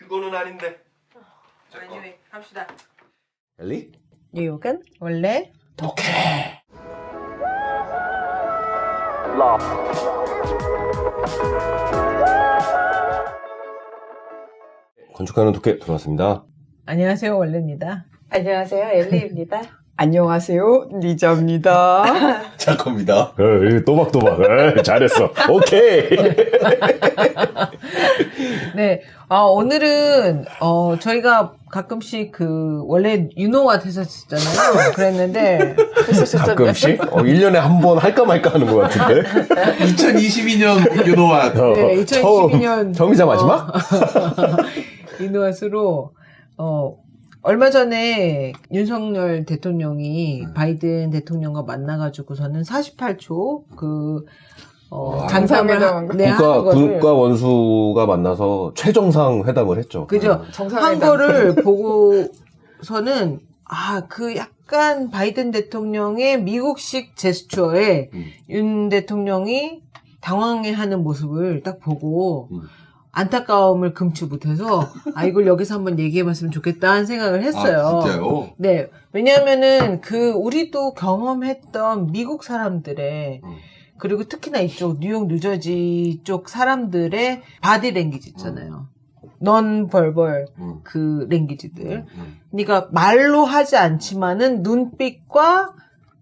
그거는 아닌데. anyway, 합시다. 엘리? 뉴욕은 원래 독해. 건축하는 독해 들어왔습니다. 안녕하세요 원래입니다. 안녕하세요 엘리입니다. 안녕하세요, 리자입니다. 잠깐입니다. 또박또박. 잘했어. 오케이. 네, 오늘은 저희가 가끔씩 원래 유노와 했었잖아요. 그랬는데 가끔씩? 1년에 한 번 할까 말까 하는 것 같은데. 2022년 유노와 네, 2022년 처음이자 마지막? 유노와스로 얼마 전에 윤석열 대통령이 바이든 대통령과 만나가지고서는 48초 간담회를 국가 원수가 만나서 최정상 회담을 했죠. 그죠? 한 거를 보고서는 약간 바이든 대통령의 미국식 제스처에 윤 대통령이 당황해하는 모습을 딱 보고 안타까움을 금치 못해서 이걸 여기서 한번 얘기해봤으면 좋겠다 하는 생각을 했어요. 진짜요? 네, 왜냐하면은 우리도 경험했던 미국 사람들의 그리고 특히나 이쪽 뉴욕 뉴저지 쪽 사람들의 바디 랭귀지 있잖아요. 넌 벌벌 그 랭귀지들. 그러니까 말로 하지 않지만은 눈빛과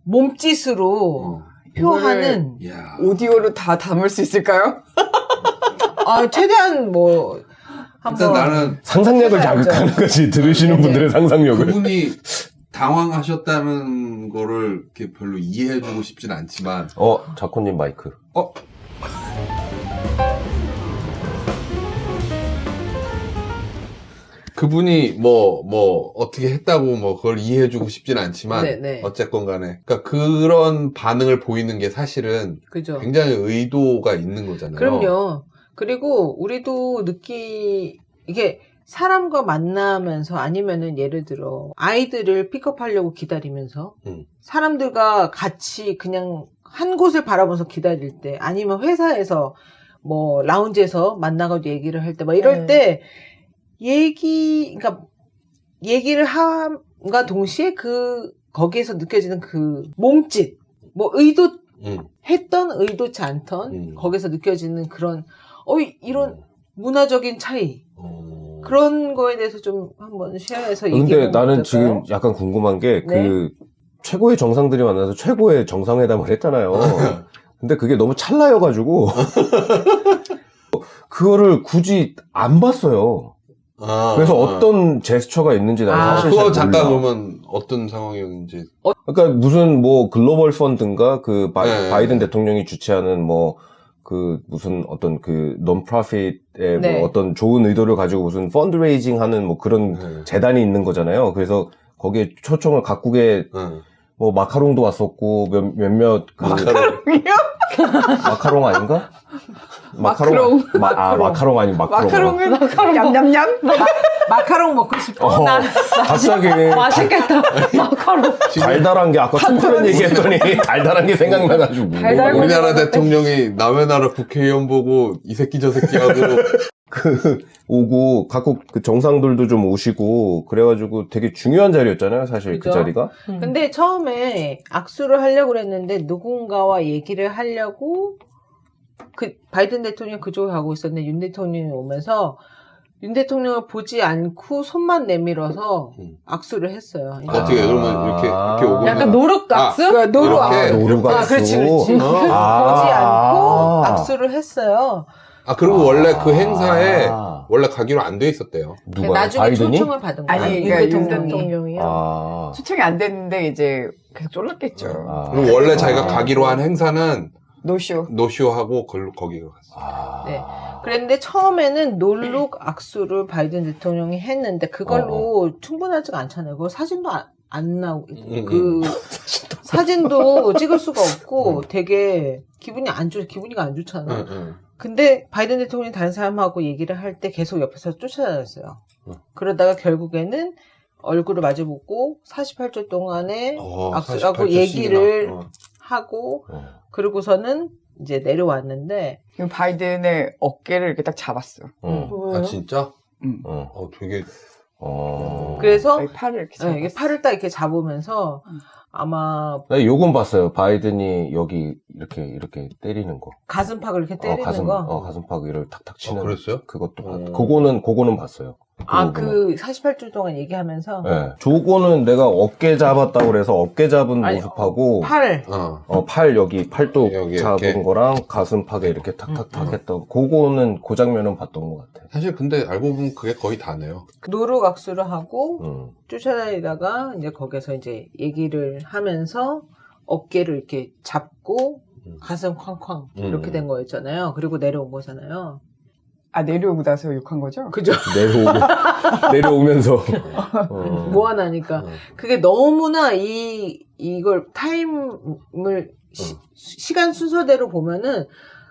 몸짓으로 표하는. 야. 오디오로 다 담을 수 있을까요? 최대한 한번 일단 나는 상상력을 자극하는 거지. 들으시는 네네. 분들의 상상력을. 그분이 당황하셨다는 거를 이렇게 별로 이해해주고 싶진 않지만 자코님 마이크. 그분이 어떻게 했다고 그걸 이해해주고 싶진 않지만 네네. 어쨌건 간에 그러니까 그런 반응을 보이는 게 사실은 그죠. 굉장히 의도가 있는 거잖아요. 그럼요. 그리고 우리도 이게 사람과 만나면서 아니면은 예를 들어 아이들을 픽업하려고 기다리면서 사람들과 같이 그냥 한 곳을 바라보면서 기다릴 때 아니면 회사에서 라운지에서 만나가지고 얘기를 할 때 이럴 때 그러니까 얘기를 함과 동시에 거기에서 느껴지는 그 몸짓 했던 의도치 않던 거기서 느껴지는 그런 이런 문화적인 차이 그런 거에 대해서 좀 한번 쉐어해서 근데 얘기해보면 나는 어떨까요? 지금 약간 궁금한 게 네. 최고의 정상들이 만나서 최고의 정상회담을 했잖아요. 근데 그게 너무 찰나여가지고 그거를 굳이 안 봤어요. 그래서 어떤 제스처가 있는지 나는 사실 그거 잘 잠깐 몰라. 그러면 어떤 상황이었는지. 그러니까 무슨 글로벌 펀드인가 네. 바이든 대통령이 주최하는 무슨 어떤 논프로핏의 네. 어떤 좋은 의도를 가지고 무슨 펀드레이징 하는 그런 재단이 있는 거잖아요. 그래서 거기에 초청을 각국의 마카롱도 왔었고 몇몇 마카롱이요? 마카롱 아닌가? 마카롱. 마카롱 아니 마카롱은 냠냠냠. 마카롱 먹고 싶어. 나 갑자기 맛있겠다. 마카롱. 달달한 게 아까 초콜릿 얘기했더니 달달한 게 생각나가지고 우리나라 대통령이 남의 나라 국회의원 보고 이 새끼 저 새끼 하고 오고 각국 정상들도 좀 오시고 그래가지고 되게 중요한 자리였잖아요, 사실 그죠? 그 자리가. 근데 처음에 악수를 하려고 그랬는데 누군가와 얘기를 하려고 바이든 대통령 그쪽에 가고 있었는데 윤 대통령이 오면서 윤 대통령을 보지 않고 손만 내밀어서 악수를 했어요. 어떻게 그러면 이렇게 오고 약간 노룩 악수? 노루 이렇게? 악수. 노루가 그렇지. 어. 보지 않고 악수를 했어요. 그리고 원래 그 행사에 원래 가기로 안 돼 있었대요. 누가 나중에 바이든이? 초청을 받은 거예요. 아니, 윤 그러니까 윤 대통령이요. 초청이 안 됐는데 이제 계속 쫄랐겠죠. 그리고 원래 자기가 가기로 한 행사는 노쇼. 노쇼하고 거기 갔어. 네. 그랬는데 처음에는 놀룩 악수를 바이든 대통령이 했는데 그걸로 충분하지가 않잖아요. 그 사진도 안 나오고 사진도 찍을 수가 없고 되게 기분이가 안 좋잖아. 근데 바이든 대통령이 다른 사람하고 얘기를 할 때 계속 옆에서 쫓아다녔어요. 그러다가 결국에는 얼굴을 마주보고 48초 동안에 악수하고 48초 얘기를 씩이나. 하고 그러고서는 이제 내려왔는데 바이든의 어깨를 이렇게 딱 잡았어. 진짜? 되게 그래서 팔을 이렇게 네, 이게 팔을 딱 이렇게 잡으면서 아마 나 요건 봤어요. 바이든이 여기 이렇게 때리는 거. 가슴팍을 이렇게 때리는 가슴, 거. 가슴팍을 탁탁 치는. 그랬어요? 그것도 그거는 봤어요. 그 48주 동안 얘기하면서 네. 저거는 내가 어깨 잡았다고 그래서 어깨 잡은 아니, 모습하고 팔. 팔 여기 팔도 여기 잡은 이렇게. 거랑 가슴팍에 이렇게 탁탁탁 했던 그거는 그 장면은 봤던 것 같아. 사실 근데 알고 보면 그게 거의 다네요. 노루 악수를 하고 쫓아다니다가 이제 거기서 이제 얘기를 하면서 어깨를 이렇게 잡고 가슴 쾅쾅 이렇게 된 거였잖아요. 그리고 내려온 거잖아요. 내려오고 나서 욕한 거죠? 그죠? 내려오면서 무한하니까 그게 너무나 이걸 타임을 시간 순서대로 보면은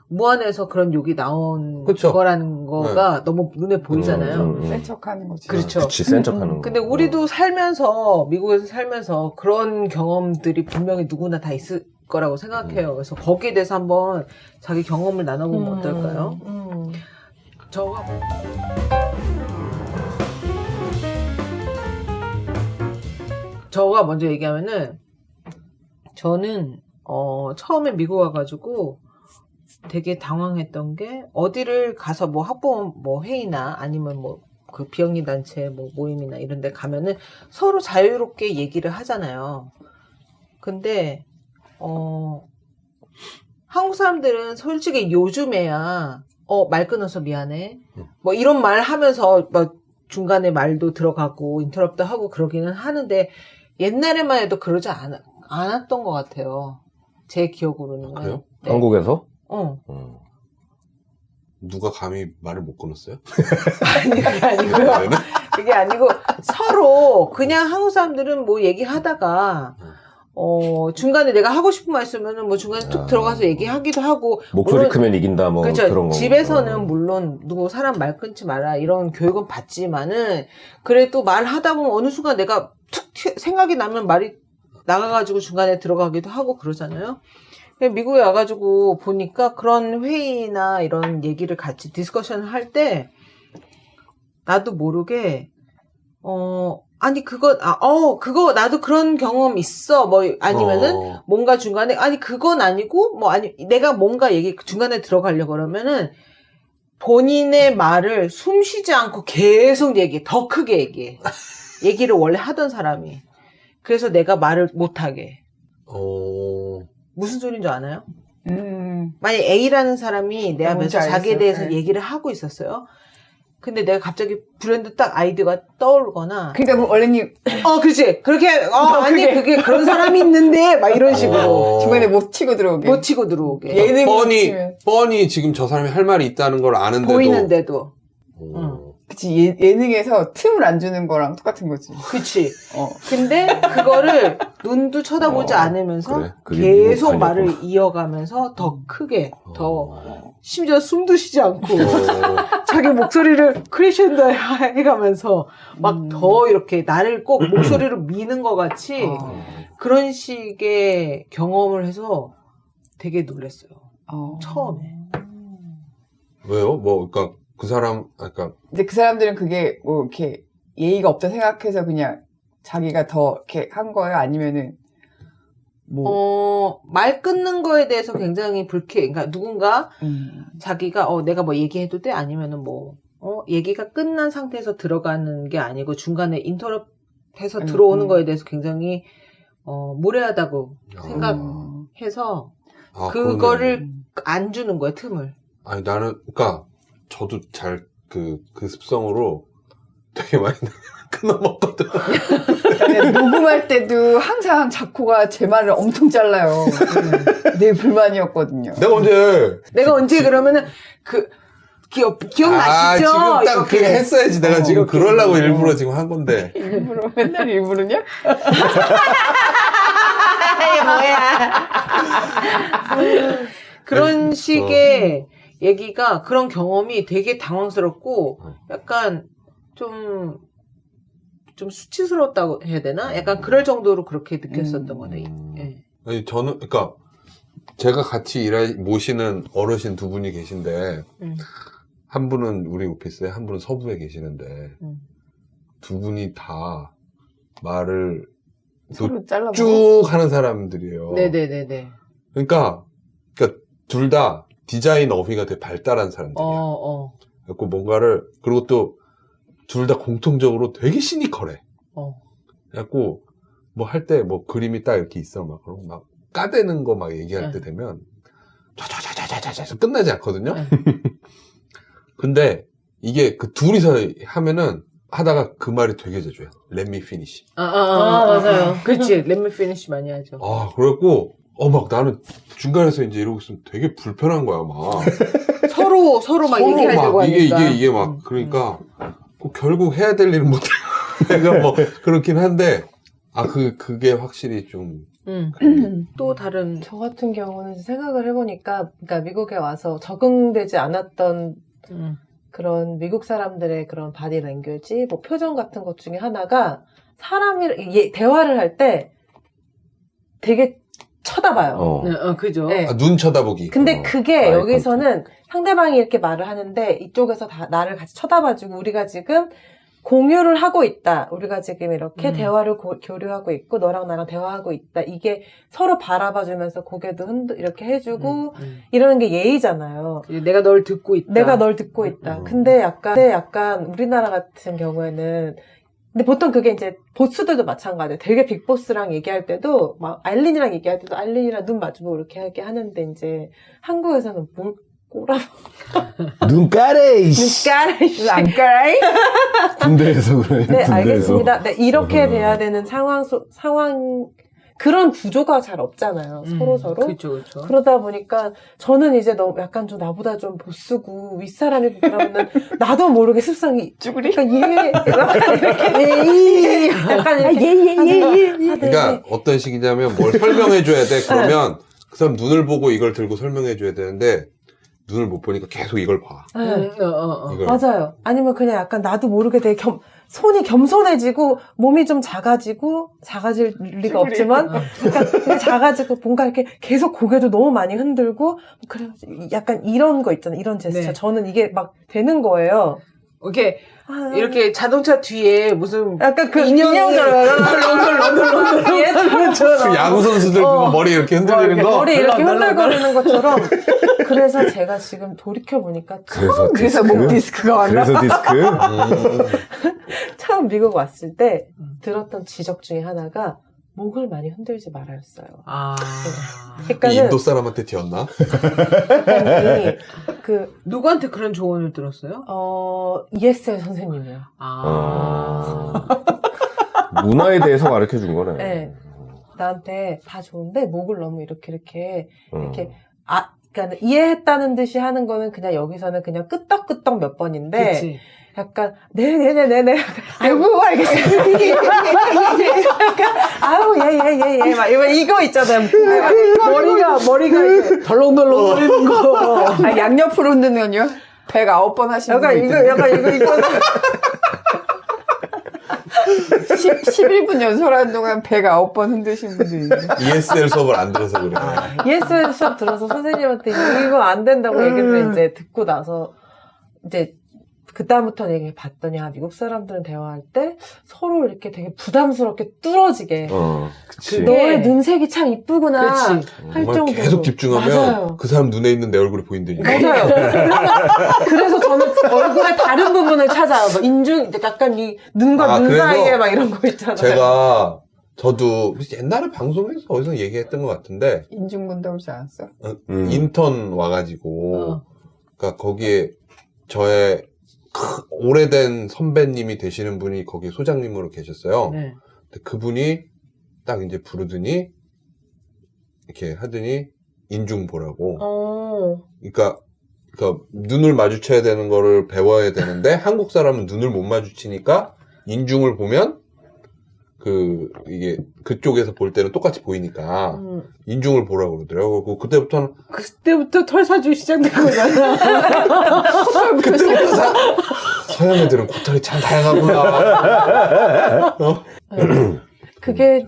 무한에서 그런 욕이 나온 그쵸. 거라는 거가 너무 눈에 보이잖아요. 센 척하는 거지. 그렇죠. 그치, 센 척하는 거. 근데 우리도 살면서 미국에서 살면서 그런 경험들이 분명히 누구나 다 있을 거라고 생각해요. 그래서 거기에 대해서 한번 자기 경험을 나눠보면 어떨까요? 저가 먼저 얘기하면은 저는 처음에 미국 와가지고 되게 당황했던 게 어디를 가서 뭐 학부모 뭐 회의나 아니면 뭐 그 비영리 단체 뭐 모임이나 이런 데 가면은 서로 자유롭게 얘기를 하잖아요. 근데 한국 사람들은 솔직히 요즘에야 말 끊어서 미안해. 뭐 이런 말 하면서 뭐 중간에 말도 들어가고 인터럽트 하고 그러기는 하는데 옛날에만 해도 그러지 않았던 것 같아요. 제 기억으로는. 그래요? 네. 한국에서? 누가 감히 말을 못 끊었어요? 아니, 그게 아니고요. 그게 아니고 서로 그냥 한국 사람들은 뭐 얘기하다가 중간에 내가 하고 싶은 말 있으면은 뭐 중간에 툭 들어가서 얘기하기도 하고. 목소리 물론, 크면 이긴다, 뭐 그렇죠. 그런 거. 집에서는 물론 누구 사람 말 끊지 마라 이런 교육은 받지만은 그래도 말하다 보면 어느 순간 내가 툭 생각이 나면 말이 나가가지고 중간에 들어가기도 하고 그러잖아요. 미국에 와가지고 보니까 그런 회의나 이런 얘기를 같이 디스커션을 할 때 나도 모르게 아니 그거 나도 그런 경험 있어 뭐 아니면은 뭔가 중간에 아니 그건 아니고 뭐 아니 내가 뭔가 중간에 들어가려고 그러면은 본인의 말을 숨 쉬지 않고 계속 더 크게 얘기를 원래 하던 사람이 그래서 내가 말을 못하게 무슨 소리인 줄 아나요? 만약 A라는 사람이 내 앞에서 자기에 대해서 얘기를 하고 있었어요. 근데 내가 갑자기 브랜드 딱 아이디어가 떠오르거나. 그러니까 뭐 원래님. 그렇지. 그렇게, 아니, 그게 그런 사람이 있는데, 막 이런 식으로. 중간에 못 치고 들어오게. 못 치고 들어오게. 예능이 뻔히 지금 저 사람이 할 말이 있다는 걸 아는데도. 보이는데도. 그치, 예능에서 틈을 안 주는 거랑 똑같은 거지. 그치. 근데 그거를 눈도 쳐다보지 않으면서 계속 말을 이어가면서 더 크게, 심지어 숨도 쉬지 않고, 자기 목소리를 크리셴더 해가면서 막 더 이렇게 나를 꼭 목소리로 미는 것 같이 그런 식의 경험을 해서 되게 놀랐어요. 처음에. 왜요? 그러니까 그 사람, 근데 그 사람들은 그게 뭐 이렇게 예의가 없다 생각해서 그냥 자기가 더 이렇게 한 거예요? 아니면은 말 끊는 거에 대해서 굉장히 그러니까 누군가 자기가 내가 뭐 얘기해도 돼? 아니면은 얘기가 끝난 상태에서 들어가는 게 아니고 중간에 인터럽해서 들어오는 거에 대해서 굉장히 무례하다고 생각해서 그거를 안 주는 거야, 틈을. 아니 나는 그러니까 저도 그 습성으로 되게 많이 끊어먹거든. 녹음할 때도 항상 작호가 제 말을 엄청 잘라요. 내 불만이었거든요. 내가 언제 그러면은 기억나시죠? 지금 딱 그게 했어야지. 내가 지금 그러려고 일부러 지금 한 건데. 일부러 맨날 일부러냐? 뭐야. 그런 식의 얘기가 그런 경험이 되게 당황스럽고 약간 좀 수치스러웠다고 해야 되나? 약간 그럴 정도로 그렇게 느꼈었던 거네. 예. 아니 저는 그러니까 제가 같이 모시는 어르신 두 분이 계신데 한 분은 우리 오피스에, 한 분은 서부에 계시는데 두 분이 다 말을 서로 잘라먹어. 쭉 하는 사람들이에요. 네네네네. 그러니까 둘 다 디자인 어휘가 되게 발달한 사람들이야. 그래서 뭔가를, 그리고 또 둘 다 공통적으로 되게 시니컬해. 그래갖고 뭐 할 때 뭐 그림이 딱 이렇게 있어. 막 그런 막 까대는 거 막 얘기할 때 되면 쫙쫙쫙쫙쫙 끝나지 않거든요. 근데 이게 그 둘이서 하면은 하다가 그 말이 되게 자주 해요. Let me finish. 맞아요. 그렇지. Let me finish 많이 하죠. 그래갖고 막 나는 중간에서 이제 이러고 있으면 되게 불편한 거야, 막. 서로 막 얘기하려고 막 하니까. 이게 막, 그러니까, 결국 해야 될 일은 못해. 내가 뭐, 그렇긴 한데, 그게 확실히 좀. 또 다른. 저 같은 경우는 생각을 해보니까, 그러니까 미국에 와서 적응되지 않았던 그런 미국 사람들의 그런 바디 랭귀지, 뭐 표정 같은 것 중에 하나가 사람이 대화를 할 때 되게 쳐다봐요. 그죠. 네. 눈 쳐다보기. 근데 그게 아이 여기서는 상대방이 이렇게 말을 하는데 이쪽에서 다 나를 같이 쳐다봐주고 우리가 지금 공유를 하고 있다. 우리가 지금 이렇게 대화를 교류하고 있고 너랑 나랑 대화하고 있다. 이게 서로 바라봐주면서 고개도 이렇게 해주고 이러는 게 예의잖아요. 내가 널 듣고 있다. 내가 널 듣고 있다. 근데 약간 우리나라 같은 경우에는 근데 보통 그게 이제 보스들도 마찬가지예요. 되게 빅보스랑 얘기할 때도 막 알린이랑 얘기할 때도 알린이랑 눈 마주보고 이렇게 하는데 이제 한국에서는 뭘 꼬라 눈 까래 안 까이? 군대에서 그래. 네, 알겠습니다. 네, 이렇게 돼야 되는 상황 그런 구조가 잘 없잖아요. 서로. 그렇죠. 그러다 보니까 저는 이제 너무 약간 좀 나보다 좀 보스고 윗사람이고 그러면은 나도 모르게 습성이 쭈구리? 약간 이렇게 약간 이렇게 그러니까 어떤 식이냐면 뭘 설명해줘야 돼. 그러면 그 사람 눈을 보고 이걸 들고 설명해줘야 되는데 눈을 못 보니까 계속 이걸 봐. 이걸. 맞아요. 아니면 그냥 약간 나도 모르게 되게 손이 겸손해지고 몸이 좀 작아질 리가 없지만 그러니까 작아지고 뭔가 이렇게 계속 고개도 너무 많이 흔들고 그래 약간 이런 거 있잖아요. 이런 제스처. 네. 저는 이게 막 되는 거예요. 이렇게 자동차 뒤에 무슨 약간 그 인형처럼 그 야구 선수들 그거 머리 이렇게 흔들리는 거. 머리 이렇게 흔들거리는 것처럼 그래서 제가 지금 돌이켜보니까 그래서 목 디스크가 왔나? 그래서 디스크? 처음 미국 왔을 때 들었던 지적 중에 하나가 목을 많이 흔들지 말아였어요. 그러니까는 인도 사람한테 튀었나? 아니, 누구한테 그런 조언을 들었어요? ESL 선생님이요. 문화에 대해서 가르쳐 준 거네. 네. 나한테 다 좋은데 목을 너무 이렇게 그러니까 이해했다는 듯이 하는 거는 그냥 여기서는 그냥 끄떡끄떡 몇 번인데 그치. 약간 네네네네네 아이고 알겠습니다. 약간 아우 예예예예 막 이거 있잖아요. 머리가 이렇게 덜렁덜렁 거리는 거. 양옆으로 흔들면요? 109번 하시는 분 있던데. 약간 이거 11분 연설하는 동안 109번 흔드신 분도 있는데. ESL 수업을 안 들어서 그래. ESL 수업 들어서 선생님한테 이거 안 된다고 얘기를 이제 듣고 나서 이제 그다음부터 얘기 봤더니 미국 사람들은 대화할 때 서로 이렇게 되게 부담스럽게 뚫어지게 그치. 너의 눈색이 참 이쁘구나 그치. 할 정말 정도로 계속 집중하면 맞아요. 그 사람 눈에 있는 내 얼굴이 보인다니까. 맞아요. 그래서 저는 얼굴의 다른 부분을 찾아요. 막 인중 약간 이 눈과 눈 그래서 사이에 막 이런 거 있잖아요. 저도 옛날에 방송에서 어디서 얘기했던 것 같은데 인중 본다고 그러지 않았어? 인턴 와가지고 그러니까 거기에 저의 오래된 선배님이 되시는 분이 거기 소장님으로 계셨어요. 네. 근데 그분이 딱 이제 부르더니 이렇게 하더니 인중 보라고. 그러니까 눈을 마주쳐야 되는 거를 배워야 되는데 한국 사람은 눈을 못 마주치니까 인중을 보면 이게 그쪽에서 볼 때는 똑같이 보이니까 인중을 보라고 그러더라고요. 그때부터 털사주 시작된 거잖아. 그때부터 서양 애들은 고털이 참 다양하구나. 그게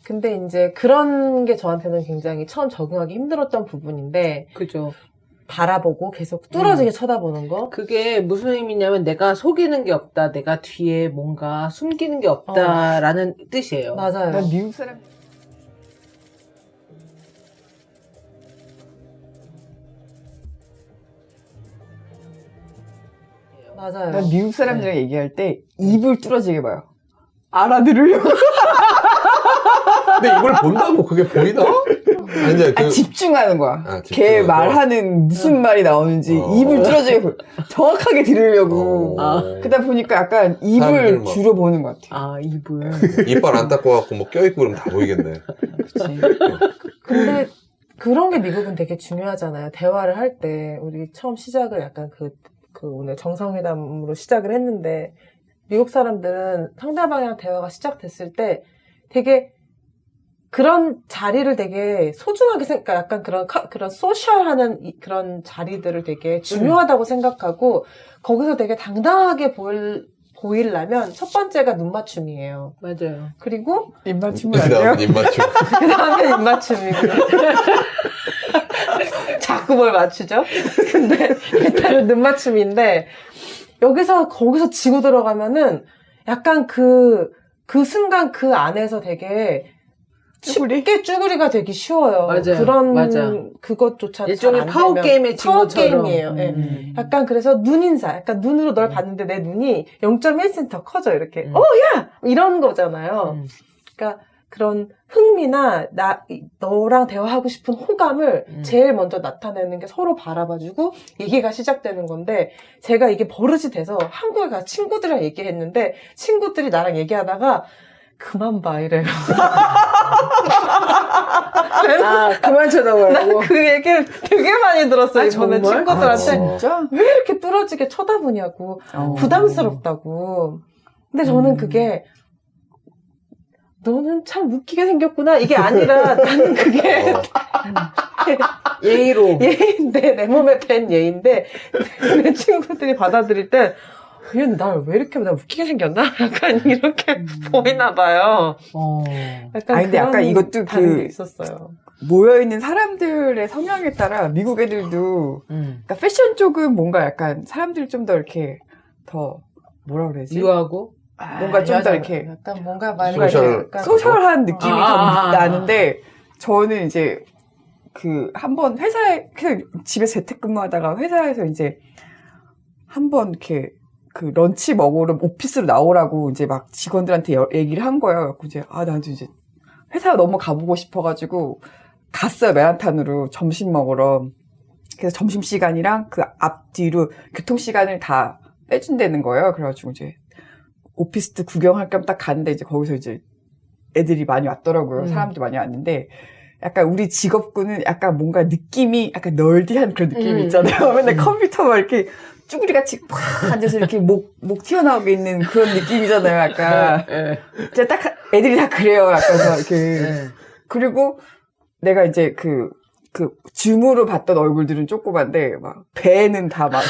근데 이제 그런 게 저한테는 굉장히 처음 적응하기 힘들었던 부분인데 그죠. 바라보고 계속 뚫어지게 쳐다보는 거. 그게 무슨 의미냐면 내가 속이는 게 없다, 내가 뒤에 뭔가 숨기는 게 없다라는 뜻이에요. 맞아요. 난 미국 사람 맞아요. 난 미국 사람들이랑 얘기할 때 입을 뚫어지게 봐요. 알아들으려고. 근데 이걸 본다고 그게 보이나? 아니, 이제 집중하는 거야. 아, 걔 집중하는 말하는 무슨 말이 나오는지 입을 뚫어지게 정확하게 들으려고. 그러다 보니까 약간 입을 사람들 막- 주로 보는 것 같아. 아, 입을. 이빨 안 닦아갖고 뭐 껴있고 그러면 다 보이겠네. 그치. 근데 그런 게 미국은 되게 중요하잖아요. 대화를 할 때 우리 처음 시작을 약간 그 오늘 정상회담으로 시작을 했는데 미국 사람들은 상대방이랑 대화가 시작됐을 때 되게 그런 자리를 되게 소중하게 그러니까 약간 그런 소셜하는 그런 자리들을 되게 중요하다고 생각하고 거기서 되게 당당하게 보이려면 첫 번째가 눈 맞춤이에요. 맞아요. 그리고 입맞춤은 안 돼요? 입 맞춤. 그 다음에 입 맞춤이고 자꾸 뭘 맞추죠? 근데 일단은 눈 맞춤인데 거기서 지고 들어가면은 약간 그 순간 그 안에서 되게 쉽게 쭈구리가 되기 쉬워요. 맞아요. 그런 맞아. 그것조차 일종의 파워게임의 파워게임이에요. 네. 약간 그래서 눈인사, 약간 눈으로 널 봤는데 내 눈이 0.1cm 더 커져 이렇게. 야! 이런 거잖아요. 그러니까 그런 흥미나 너랑 대화하고 싶은 호감을 제일 먼저 나타내는 게 서로 바라봐주고 얘기가 시작되는 건데 제가 이게 버릇이 돼서 한국에 가서 친구들이랑 얘기했는데 친구들이 나랑 얘기하다가 그만 봐 이래요. 아, 그만 쳐다보라고. 난 그 얘기를 되게 많이 들었어요. 아, 이번에 정말? 친구들한테 진짜? 왜 이렇게 뚫어지게 쳐다보냐고 부담스럽다고. 근데 저는 그게 너는 참 웃기게 생겼구나 이게 아니라 나는 그게 예의로. 예인데 내 몸에 밴 예인데 내 친구들이 받아들일 때 얘는 날 왜 이렇게 나 웃기게 생겼나? 약간 이렇게 보이나 봐요. 약간 아니, 근데 그런 약간 이것도 다른 게 있었어요. 모여있는 사람들의 성향에 따라 미국 애들도 그러니까 패션 쪽은 뭔가 약간 사람들이 좀 더 이렇게 더 뭐라 그래야지? 유하고. 뭔가 좀 더 이렇게 약간 뭔가 많이 소셜. 약간 소셜한 느낌이 아. 더 나는데 저는 이제 그 한번 회사에 그냥 집에서 재택근무하다가 회사에서 이제 한번 이렇게 그 런치 먹으러 오피스로 나오라고 이제 막 직원들한테 얘기를 한 거예요. 그래서 이제 나도 이제 회사 너무 가보고 싶어가지고 갔어요. 맨하탄으로 점심 먹으러. 그래서 점심 시간이랑 그 앞뒤로 교통 시간을 다 빼준다는 거예요. 그래가지고 이제 오피스 구경할 겸 딱 갔는데 이제 거기서 이제 애들이 많이 왔더라고요. 사람도 많이 왔는데 약간 우리 직업군은 약간 뭔가 느낌이 약간 널디한 그런 느낌이 있잖아요. 맨날 컴퓨터 막 이렇게 쭈구리같이 팍 앉아서 이렇게 목 튀어나오게 있는 그런 느낌이잖아요. 약간. 진짜 딱 애들이 다 그래요. 약간 이렇게. 그리고 내가 이제 그 줌으로 봤던 얼굴들은 조그만데 막 배는 다 막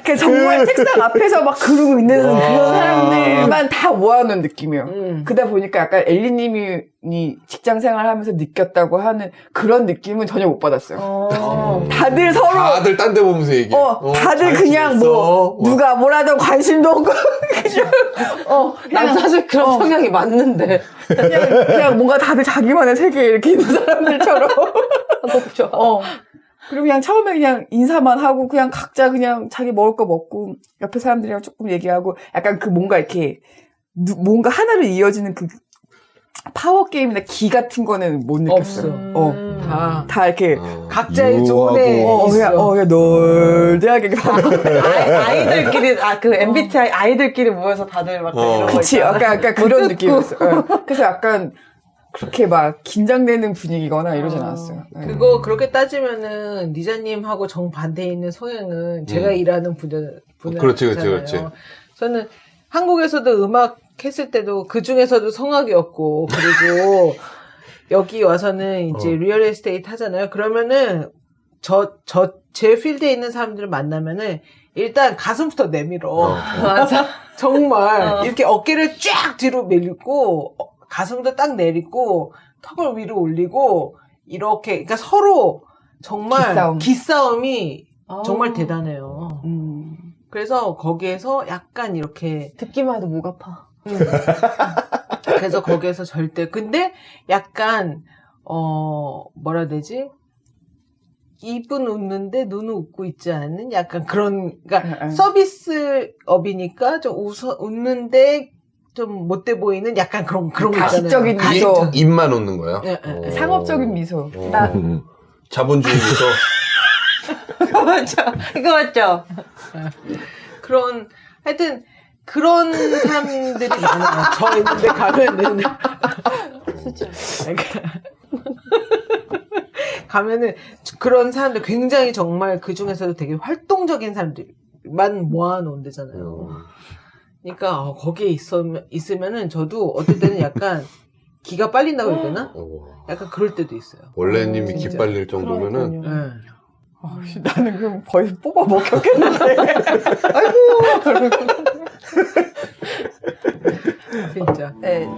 그 정말 책상 앞에서 막 그러고 있는 그런 사람들만 다 모아놓은 느낌이에요. 그러다 보니까 약간 엘리님이 직장 생활하면서 느꼈다고 하는 그런 느낌은 전혀 못 받았어요. 다들 서로 다들 딴 데 보면서 얘기해. 다들 잘 그냥 지냈어? 누가 뭐라든 관심도 없고 난 사실 그런 성향이 맞는데 그냥 뭔가 다들 자기만의 세계에 이렇게 있는 사람들처럼 너무 좋아. 그리고 그냥 처음에 그냥 인사만 하고 그냥 각자 그냥 자기 먹을 거 먹고 옆에 사람들이랑 조금 얘기하고 약간 그 뭔가 이렇게 뭔가 하나로 이어지는 그 파워게임이나 기 같은 거는 못 느꼈어요. 다 이렇게 각자의 존에 그냥 널대하게 아이들끼리 그 MBTI 아이들끼리 모여서 다들 막 이런 거 그치 있잖아. 약간 그런 느낌이었어요. 그래서 약간 그렇게 막 긴장되는 분위기거나 이러진 않았어요. 그거 그렇게 따지면은 리자님하고 정반대에 있는 성향은 제가 일하는 분은 그렇지. 저는 한국에서도 음악 했을 때도 그 중에서도 성악이었고 그리고 여기 와서는 이제 리얼 에스테이트 하잖아요. 그러면은 제 필드에 있는 사람들을 만나면은 일단 가슴부터 내밀어. 맞아. 정말 이렇게 어깨를 쫙 뒤로 밀고 가슴도 딱 내리고 턱을 위로 올리고 이렇게 그러니까 서로 정말 기싸움. 기싸움이 아. 정말 대단해요. 그래서 거기에서 약간 이렇게 듣기만 해도 목 아파. 그래서 거기에서 절대 근데 약간 뭐라 해야 되지? 입은 웃는데 눈은 웃고 있지 않은 약간 그런 그러니까 서비스업이니까 좀 웃는데 좀 못돼 보이는 약간 그런 거 있잖아요. 가식적인 미소. 입만 웃는 거야? 예, 예. 상업적인 미소. 나 자본주의 미소. 그거 맞죠? 이거 맞죠? 그런 하여튼 그런 사람들이 많아요. 저 있는데 가면은 가면은 그런 사람들 굉장히 정말 그 중에서도 되게 활동적인 사람들만 모아놓은 데잖아요. 그러니까 거기에 있으면은 저도 어떨 때는 약간 기가 빨린다고 해야 되나? 약간 그럴 때도 있어요. 원래님이 진짜. 기빨릴 정도면은 네. 나는 그럼 거의 뽑아 먹혔겠는데. 진짜. 네.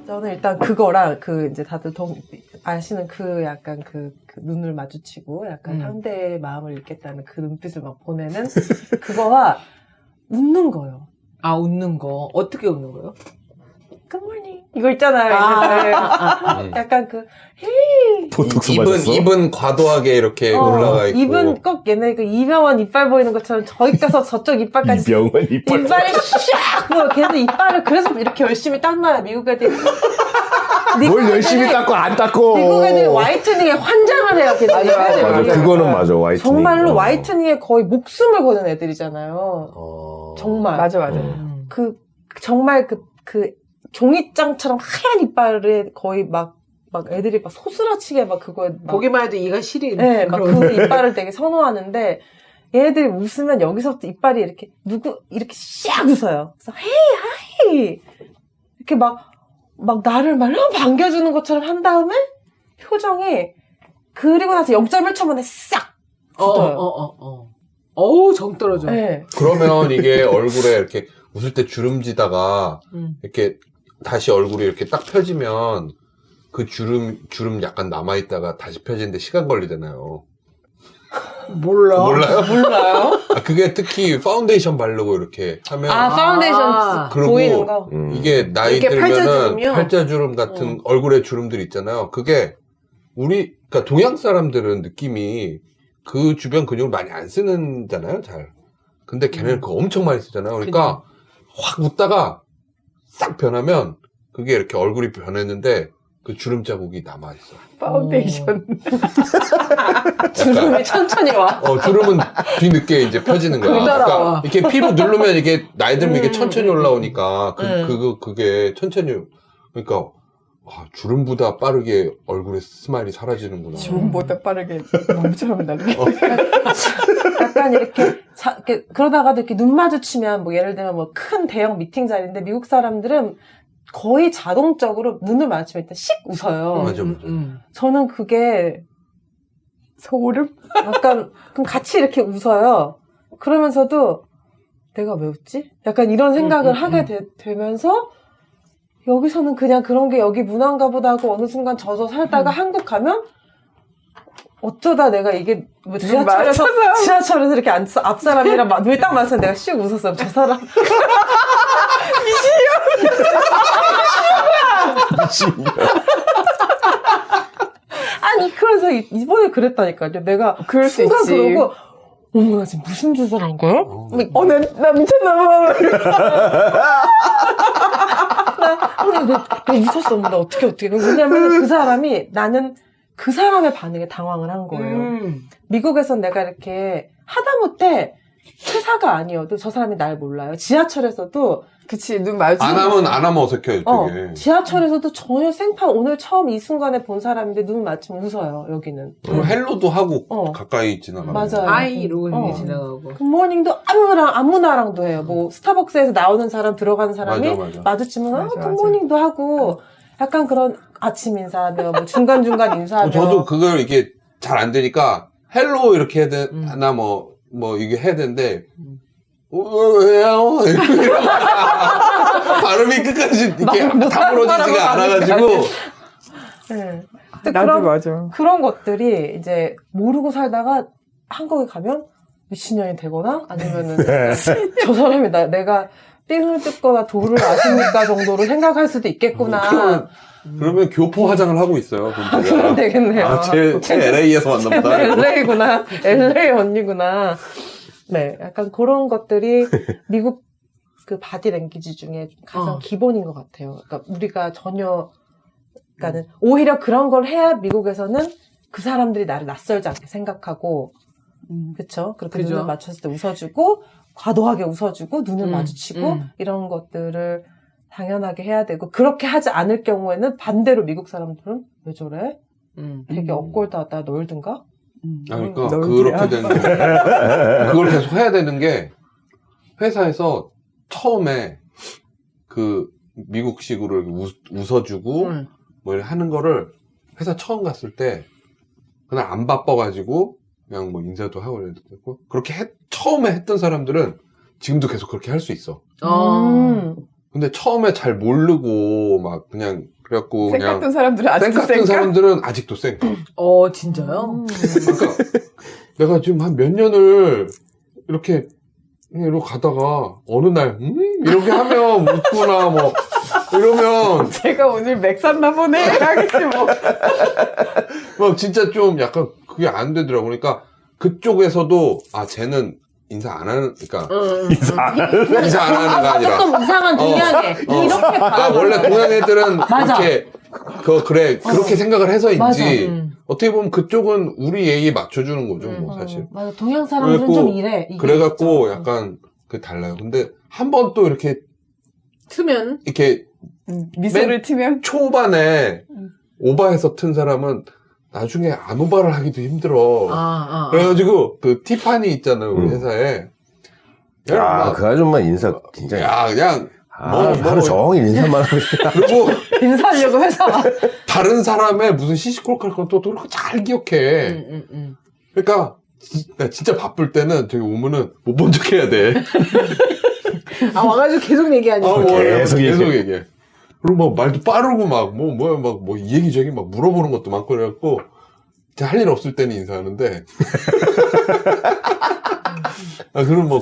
저는 일단 그거랑 이제 다들 아시는 약간 그 눈을 마주치고 약간 상대의 마음을 읽겠다는 그 눈빛을 막 보내는 그거와 웃는 거요. 아, 웃는 거. 어떻게 웃는 거요? 굿모닝. 이거 있잖아요. 약간 보톡스 맞았어? 입은 과도하게 이렇게 올라가 있고. 입은 꼭 얘네 그 이병헌 이빨 보이는 것처럼 저기 가서 저쪽 이빨까지. 이병헌 이빨. 이빨이 샥! 걔는 이빨을 그래서 이렇게 열심히 닦나요, 미국 애들이. 뭘 열심히 닦고 안 닦고. 미국 애들이 화이트닝에 환장을 해요, 걔네들이. 맞아, 그거는 맞아, 화이트닝. 정말로 화이트닝에 거의 목숨을 거는 애들이잖아요. 정말. 맞아. 정말 종이장처럼 하얀 이빨에 거의 막 애들이 막 소스라치게 막 그거에 막. 보기만 해도 이가 시린. 네, 막 그 이빨을 되게 선호하는데, 얘네들이 웃으면 여기서부터 이빨이 이렇게, 이렇게 샥 웃어요. 그래서, 헤이! 이렇게 막 나를 막 반겨주는 것처럼 한 다음에, 표정이, 그리고 나서 0.1초 만에 싹! 굳어요. 어우, 정 떨어져. 네. 그러면 이게 얼굴에 이렇게 웃을 때 주름지다가 이렇게 다시 얼굴이 이렇게 딱 펴지면 그 주름 약간 남아있다가 다시 펴지는데 시간 걸리잖아요. 몰라요? 몰라요? 그게 특히 파운데이션 바르고 이렇게 하면 파운데이션 그리고 보이는 거. 이게 나이 이렇게 들면은 팔자주름이요? 팔자주름 같은 얼굴에 주름들 있잖아요. 그게 그러니까 동양 사람들은 느낌이 그 주변 근육을 많이 안 쓰는잖아요, 잘. 근데 걔네는 그거 엄청 많이 쓰잖아요. 그러니까 확 웃다가 싹 변하면 그게 이렇게 얼굴이 변했는데 그 주름 자국이 남아있어. 파운데이션. 주름이 천천히 와. 주름은 뒤늦게 이제 펴지는 거야. 그러더라. 그러니까 이렇게 피부 누르면 이게 나이 들면 이게 천천히 올라오니까 그게 천천히 그러니까 주름보다 빠르게 얼굴에 스마일이 사라지는구나. 주름보다 빠르게 몸처럼 나게. 약간 이렇게 그러다가도 이렇게 눈 마주치면 뭐 예를 들면 뭐 큰 대형 미팅 자리인데 미국 사람들은 거의 자동적으로 눈을 마주치면 일단 씩 웃어요. 맞아. 저는 그게 소름? 약간 그럼 같이 이렇게 웃어요. 그러면서도 내가 왜 웃지? 약간 이런 생각을 하게 되면서 여기서는 그냥 그런 게 여기 문화인가 보다 하고 어느 순간 져서 살다가 한국 가면 어쩌다 내가 이게 뭐 지하철에서 이렇게 앞 사람이랑 눈이 딱 맞아서 내가 씩 웃었어요. 저 사람 미친년. 아니 그래서 이번에 그랬다니까요. 내가 그럴 수 순간 있지. 그러고 어머 나 지금 무슨 짓을 한 거야? 나 미쳤나봐. 나 미쳤어. 나 어떻게. 왜냐면 그 사람이 나는 그 사람의 반응에 당황을 한 거예요. 미국에선 내가 이렇게 하다못해 회사가 아니어도 저 사람이 날 몰라요. 지하철에서도 그치, 눈 마주치면. 안 하면 어색해, 되게. 지하철에서도 전혀 생판 오늘 처음 이 순간에 본 사람인데 눈 맞추면 웃어요, 여기는. 그리고 헬로도 하고 가까이 지나가면. 맞아요. 아이 이러고 지나가고. 굿모닝도 아무나랑도 해요. 뭐 스타벅스에서 나오는 사람 들어가는 사람이 맞아. 마주치면 맞아. 굿모닝도 하고 약간 그런 아침 인사하며 뭐 중간중간 인사하며 저도 그걸 이게 잘 안 되니까 헬로 이렇게 해야 되나 뭐 이게 해야 되는데 왜요? 발음이 끝까지 이렇게 다물어지지가 않아가지고 네. 나도 맞아. 그런 것들이 이제 모르고 살다가 한국에 가면 미친년이 되거나 아니면은 저 사람이 내가 띵을 뜯거나 돌을 아십니까 정도로 생각할 수도 있겠구나. 그러면 교포 화장을 하고 있어요. 그러면 되겠네요. 아, 제 LA에서 만나보다. LA구나. LA 언니구나. 네, 약간 그런 것들이 미국 그 바디 랭귀지 중에 가장 기본인 것 같아요. 그러니까 우리가 전혀, 그러니까는 오히려 그런 걸 해야 미국에서는 그 사람들이 나를 낯설지 않게 생각하고, 그쵸? 그렇게 그죠. 눈을 맞췄을 때 웃어주고, 과도하게 웃어주고, 눈을 마주치고, 이런 것들을 당연하게 해야 되고, 그렇게 하지 않을 경우에는 반대로 미국 사람들은 왜 저래? 되게 업골다다 놀든가? 그러니까 그렇게 되는 그걸 계속 해야 되는 게 회사에서 처음에 그 미국식으로 웃어주고 뭐 이렇게 하는 거를 회사 처음 갔을 때 그냥 안 바빠가지고 그냥 뭐 인사도 하고 그랬고 그렇게 처음에 했던 사람들은 지금도 계속 그렇게 할 수 있어. 근데 처음에 잘 모르고 막 그냥 그래갖고 쌩 같은 사람들은 아직도 쌩 같은 사람들은 아직도 쌩. 진짜요? 그러니까 내가 지금 한 몇 년을 이렇게 가다가 어느 날 이렇게 하면 웃구나 뭐 이러면 제가 오늘 맥 샀나 보네 하겠지 뭐. 막 진짜 좀 약간 그게 안 되더라고. 그러니까 그쪽에서도 쟤는 인사 안 하는, 그러니까 인사 안 하는 거 아니라 조금 이상한 동양애 이렇게 원래 동양 애들은 맞아. 이렇게 그렇게 생각을 해서인지 어떻게 보면 그쪽은 우리 예의에 맞춰주는 거죠, 뭐 사실. 맞아. 동양 사람들은 좀 이래. 이게 그래갖고 진짜. 약간 그 달라요. 근데 한 번 또 이렇게 트면 이렇게 미소를 트면 초반에 오바해서 튼 사람은 나중에 안 오바를 하기도 힘들어. 그래가지고 그 티파니 있잖아요, 우리 회사에. 그 아줌마 인사 굉장히. 그냥 하루 종일 인사만 하고 싶다. 그리고 인사하려고 회사. 다른 사람의 무슨 시시콜콜 것도 그렇게 잘 기억해. 그러니까 나 진짜 바쁠 때는 저기 오면은 못 본 척 해야 돼. 와가지고 계속 얘기하니까. 계속 얘기해. 그리고 막 말도 빠르고 막 이 얘기 저기 막 물어보는 것도 많고 그래갖고 할 일 없을 때는 인사하는데.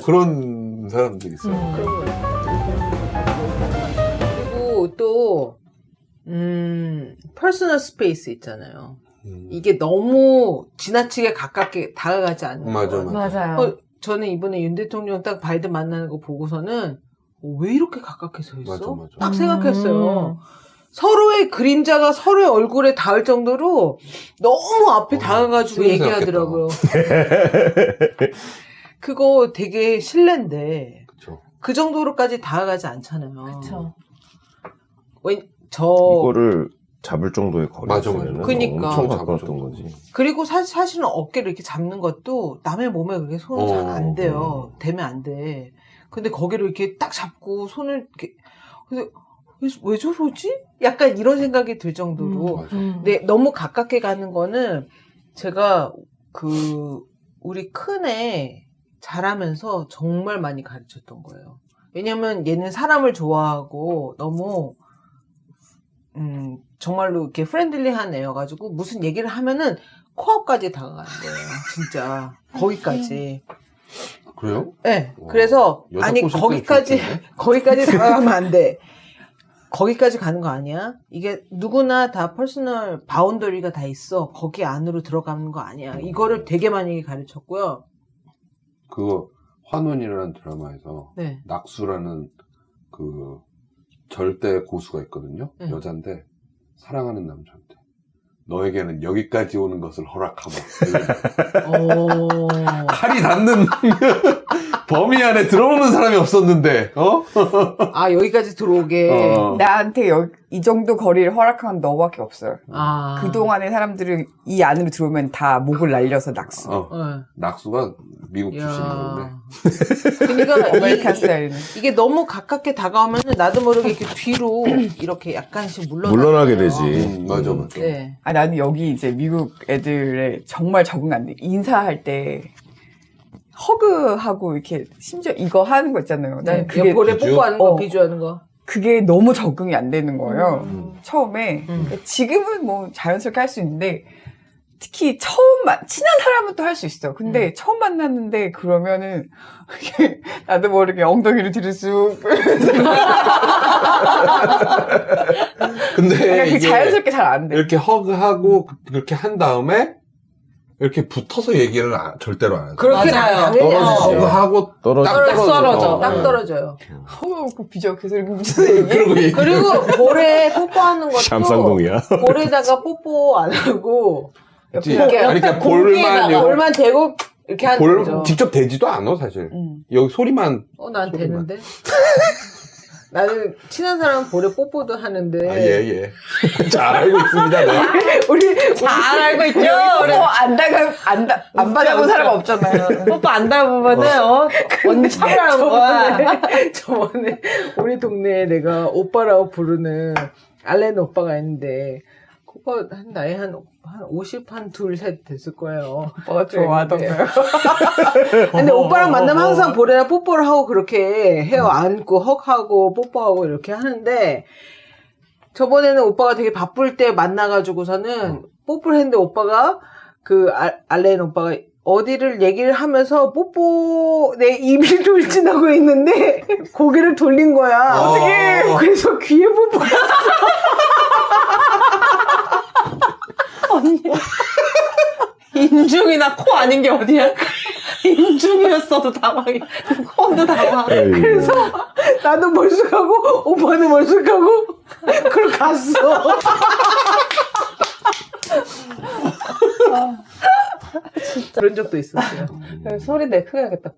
그런 사람들이 있어요. 그리고 또 퍼스널 스페이스 있잖아요. 이게 너무 지나치게 가깝게 다가가지 않는 맞아. 맞아요. 저는 이번에 윤 대통령 딱 바이든 만나는 거 보고서는 왜 이렇게 가깝게 서 있어? 맞아. 딱 생각했어요. 서로의 그림자가 서로의 얼굴에 닿을 정도로 너무 앞에 다가가지고 얘기하더라고요. 그거 되게 실례인데 그쵸. 그 정도로까지 다가가지 않잖아요. 그렇죠. 이거를 잡을 정도의 맞아. 거리였으면 그러니까. 엄청 가까웠던 거지. 그리고 사실은 어깨를 이렇게 잡는 것도 남의 몸에 그렇게 손 잘 안 돼요. 대면 안 돼. 근데 거기를 이렇게 딱 잡고 손을 이렇게 근데 왜 저러지? 약간 이런 생각이 들 정도로. 근데 너무 가깝게 가는 거는 제가 우리 큰애 자라면서 정말 많이 가르쳤던 거예요. 왜냐면 얘는 사람을 좋아하고 너무 정말로 이렇게 프렌들리한 애여가지고 무슨 얘기를 하면은 코앞까지 다가가는 거예요. 진짜 거기까지. 그래요? 네. 그래서 아니 거기까지 다가가면 안 돼. 거기까지 가는 거 아니야? 이게 누구나 다 퍼스널 바운더리가 다 있어. 거기 안으로 들어가는 거 아니야. 이거를 되게 많이 가르쳤고요. 그거 환혼이라는 드라마에서 네. 낙수라는 그 절대 고수가 있거든요. 여잔데 사랑하는 남자한테 너에게는 여기까지 오는 것을 허락하마. 칼이 닿는 범위 안에 들어오는 사람이 없었는데, 아, 여기까지 들어오게. 나한테 이 정도 거리를 허락한 너밖에 없어요. 아. 그동안의 사람들은 이 안으로 들어오면 다 목을 날려서 낙수. 낙수가 미국 출신이거든요. 그러니까 아메리칸 스타일은. 이게 너무 가깝게 다가오면은 나도 모르게 이렇게 뒤로 이렇게 약간씩 물러나게 되지. 맞아. 네. 아, 나는 여기 이제 미국 애들에 정말 적응 안 돼. 인사할 때 허그하고 이렇게 심지어 이거 하는 거 있잖아요. 난 그게 볼에 비주? 뽀뽀하는 거, 비주하는 거. 그게 너무 적응이 안 되는 거예요. 처음에. 그러니까 지금은 뭐 자연스럽게 할 수 있는데 특히 친한 사람은 또 할 수 있어. 근데 처음 만났는데 그러면은 나도 모르게 엉덩이를 뒤로 쑥. 근데 그러니까 이게 자연스럽게 잘 안 돼. 이렇게 허그하고 그렇게 한 다음에 이렇게 붙어서 얘기를 절대로 안 하죠. 그렇게 맞아요. 당연히 허그하고 떨어져. 딱 떨어져. 딱 떨어져요. 허그 비저 계속 이렇게 묻혀서 얘기해. 그리고 얘기. 그리고 볼에 뽀뽀하는 것도 샴쌍동이야. 볼에다가 뽀뽀 안 하고 그러니까 볼만 대고 이렇게 하는 볼 거죠. 직접 대지도 않아 사실. 여기 소리만. 난 소리만. 되는데. 나는 친한 사람 볼에 뽀뽀도 하는데. 예. 잘 알고 있습니다. 네. 우리 잘 알고 있죠? 뽀뽀 안 받아본 사람 없잖아요. 뽀뽀 안 닮으면은, 언니 차별하는 거야. 저번에 우리 동네에 내가 오빠라고 부르는 알렌 오빠가 있는데, 오빠 나이 한 50, 한 둘, 셋 됐을 거예요. 오빠가 좋아하던가요? 근데 오빠랑 만나면 항상 볼에다 뽀뽀를 하고 그렇게 해요. 안고, 헉하고, 뽀뽀하고 이렇게 하는데, 저번에는 오빠가 되게 바쁠 때 만나가지고서는 뽀뽀를 했는데 오빠가, 알렌 오빠가 어디를 얘기를 하면서 뽀뽀, 내 입이 돌진하고 있는데, 고개를 돌린 거야. 어떻게? 그래서 귀에 뽀뽀했어. 언니. 인중이나 코 아닌 게 어디야? 인중이었어도 당황해. 코도 당황해. 그래서 나도 멀쑥하고 오빠도 멀쑥하고 그걸 갔어. 진짜 그런 적도 있었어요. 소리 내 크게 하겠다.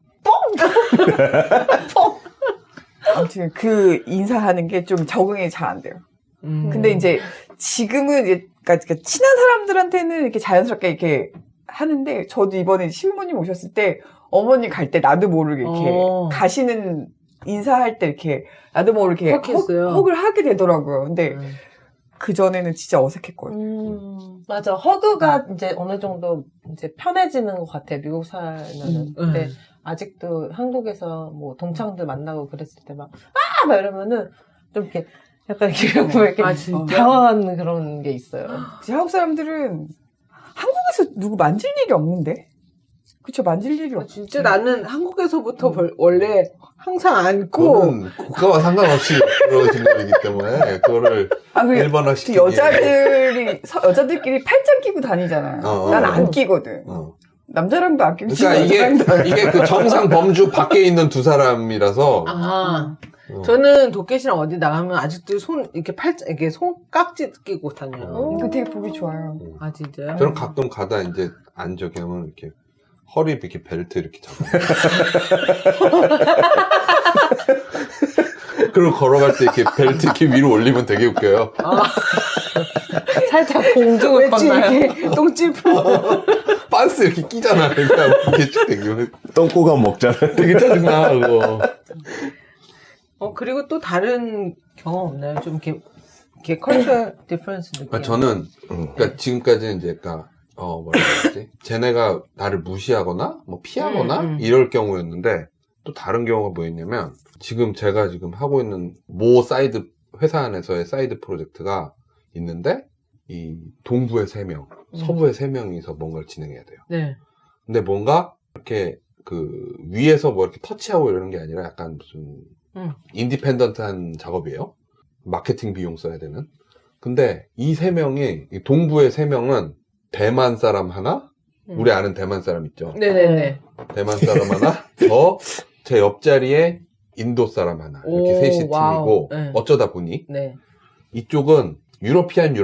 아무튼 그 인사하는 게 좀 적응이 잘 안 돼요. 근데 이제 지금은 이제 그러니까 친한 사람들한테는 이렇게 자연스럽게 이렇게 하는데 저도 이번에 시부모님 오셨을 때 어머니 갈 때 나도 모르게 이렇게 가시는 인사할 때 이렇게 나도 모르게 허그를 하게 되더라고요. 근데 그 전에는 진짜 어색했거든요. 맞아. 허그가 이제 어느 정도 이제 편해지는 것 같아. 미국 살면은. 근데 아직도 한국에서 뭐 동창들 만나고 그랬을 때 막 이러면은 좀 이렇게 약간 이렇게 당황한 그런 게 있어요. 한국 사람들은 한국에서 누구 만질 일이 없는데? 그쵸, 만질 일이 없어. 진짜 나는 한국에서부터 원래 항상 안고. 그거는 국가와 상관없이 그러신 분이기 때문에, 그거를 일반화시키기. 여자들끼리 팔짱 끼고 다니잖아요. 난 안 끼거든. 남자랑도 안 끼고. 그러니까 이게 그 정상 범주 밖에 있는 두 사람이라서. 저는 도깨씨랑 어디 나가면 아직도 이렇게 손깍지 끼고 다녀요. 이거 되게 보기 좋아요. 아, 진짜요? 저는 가끔 가다 이제 앉아 하면 이렇게 허리 이렇게 벨트 이렇게 잡아. 그리고 걸어갈 때 이렇게 벨트 이렇게 위로 올리면 되게 웃겨요. 살짝 공중을 걷나요? 똥집. 빤스 이렇게 끼잖아. 그러니까 이렇게 쭉 당기면 똥꼬가 먹잖아. 되게 짜증나, 그거. 그리고 또 다른 경험 없나요? 좀 이렇게 컬처 디퍼런스 느낌. 저는, 그러니까 지금까지는 이제 뭐라 그러지? 쟤네가 나를 무시하거나, 뭐 피하거나, 이럴 경우였는데, 또 다른 경우가 뭐였냐면, 제가 지금 하고 있는 사이드, 회사 안에서의 사이드 프로젝트가 있는데, 이 동부의 3명, 서부의 3명이서 뭔가를 진행해야 돼요. 네. 근데 뭔가, 이렇게, 위에서 뭐 이렇게 터치하고 이러는 게 아니라 약간 무슨, 인디펜던트한 작업이에요. 마케팅 비용 써야 되는. 근데 이 3명이, 이 동부의 3명은 대만 사람 하나, 우리 아는 대만 사람 있죠. 네네네. 대만 사람 하나, 제 옆자리에 인도 사람 하나. 이렇게 셋이 팀이고, 네. 어쩌다 보니, 네. 이쪽은 유러피안.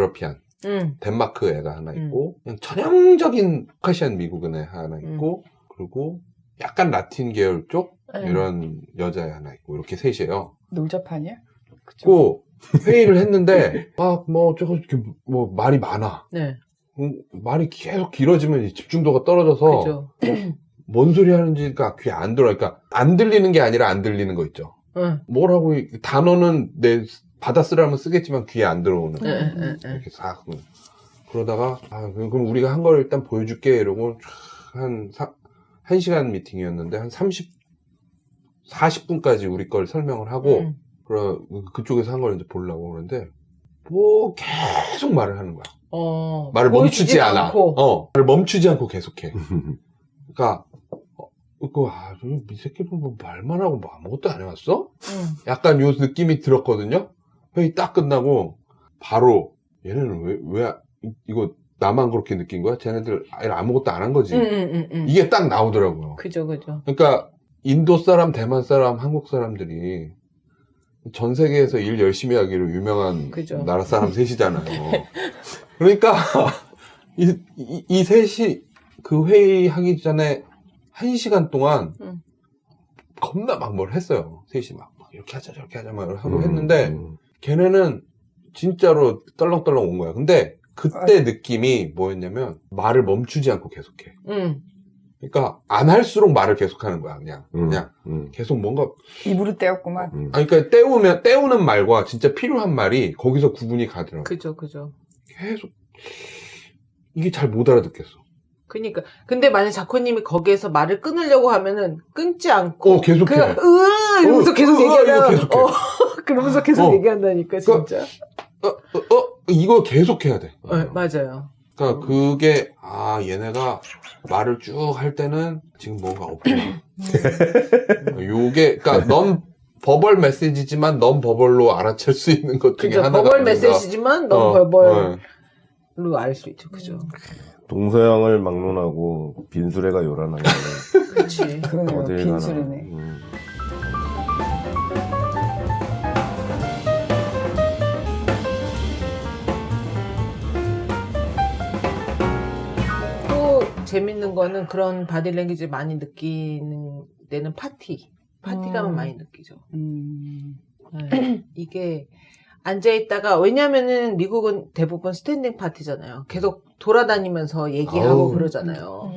덴마크 애가 하나 있고, 그냥 전형적인 카시안 미국인 애 하나 있고, 그리고 약간 라틴 계열 쪽 네. 이런 여자 하나 있고 이렇게 셋이에요. 놀자판이야? 그쵸. 고 회의를 했는데 뭐 저거 이렇게 뭐 말이 많아. 네. 말이 계속 길어지면 이 집중도가 떨어져서 그죠. 뭔 소리 하는지가 귀에 안 들어. 그러니까 안 들리는 게 아니라 안 들리는 거 있죠. 응. 뭐라고 단어는 내 받아 쓰라면 쓰겠지만 귀에 안 들어오는 거. 응. 이렇게 싹 그러다가 그럼 우리가 한 걸 일단 보여줄게 이러고 한 1시간 미팅이었는데 한 40분까지 우리 걸 설명을 하고 그쪽에서 한 걸 이제 보려고 그러는데 뭐 계속 말을 하는 거야. 말을 멈추지 않아. 말을 멈추지 않고 계속해. 그러니까 이 새끼는 뭐 말만 하고 뭐 아무것도 안 해왔어? 약간 요 느낌이 들었거든요. 회의 딱 끝나고 바로 얘네는 왜 이거 나만 그렇게 느낀 거야? 쟤네들 아무것도 안 한 거지. 이게 딱 나오더라고요. 그죠. 그러니까 인도 사람, 대만 사람, 한국 사람들이 전 세계에서 일 열심히 하기로 유명한 그죠. 나라 사람 셋이잖아요. 그러니까 이 셋이 그 회의 하기 전에 1시간 동안 겁나 막 뭘 했어요. 셋이 막 이렇게 하자 저렇게 하자 막 하고 했는데 걔네는 진짜로 떨렁떨렁 온 거야. 근데 그때 느낌이 뭐였냐면 말을 멈추지 않고 계속해. 그러니까 안 할수록 말을 계속하는 거야. 그냥 계속 뭔가 입으로 떼었구만. 그러니까 때우는 말과 진짜 필요한 말이 거기서 구분이 가더라고. 그죠. 계속 이게 잘 못 알아듣겠어. 그니까. 근데 만약 작가님이 거기에서 말을 끊으려고 하면은 끊지 않고. 계속해. 이러면서 계속 얘기하잖아. 계속해. 그러면서 계속 얘기한다니까, 진짜. 이거 계속 해야 돼. 맞아요. 그러니까 그게 얘네가 말을 쭉 할 때는 지금 뭔가 없구나. 요게 그러니까 넌 버벌 메시지지만 넌 버벌로 알아챌 수 있는 것 중에 그죠. 하나가 버벌 아닌가. 메시지지만 넌 버벌로 알 수 있죠. 그죠. 동서양을 막론하고 빈수레가 요란하게. 그렇지. 그러네요. 어딜 빈수레네. 가나. 또 재밌는 거는 그런 바디랭귀지 많이 느끼는 데는 파티 가면 많이 느끼죠. 네. 이게 앉아있다가, 왜냐면은 미국은 대부분 스탠딩 파티잖아요. 계속 돌아다니면서 얘기하고 그러잖아요.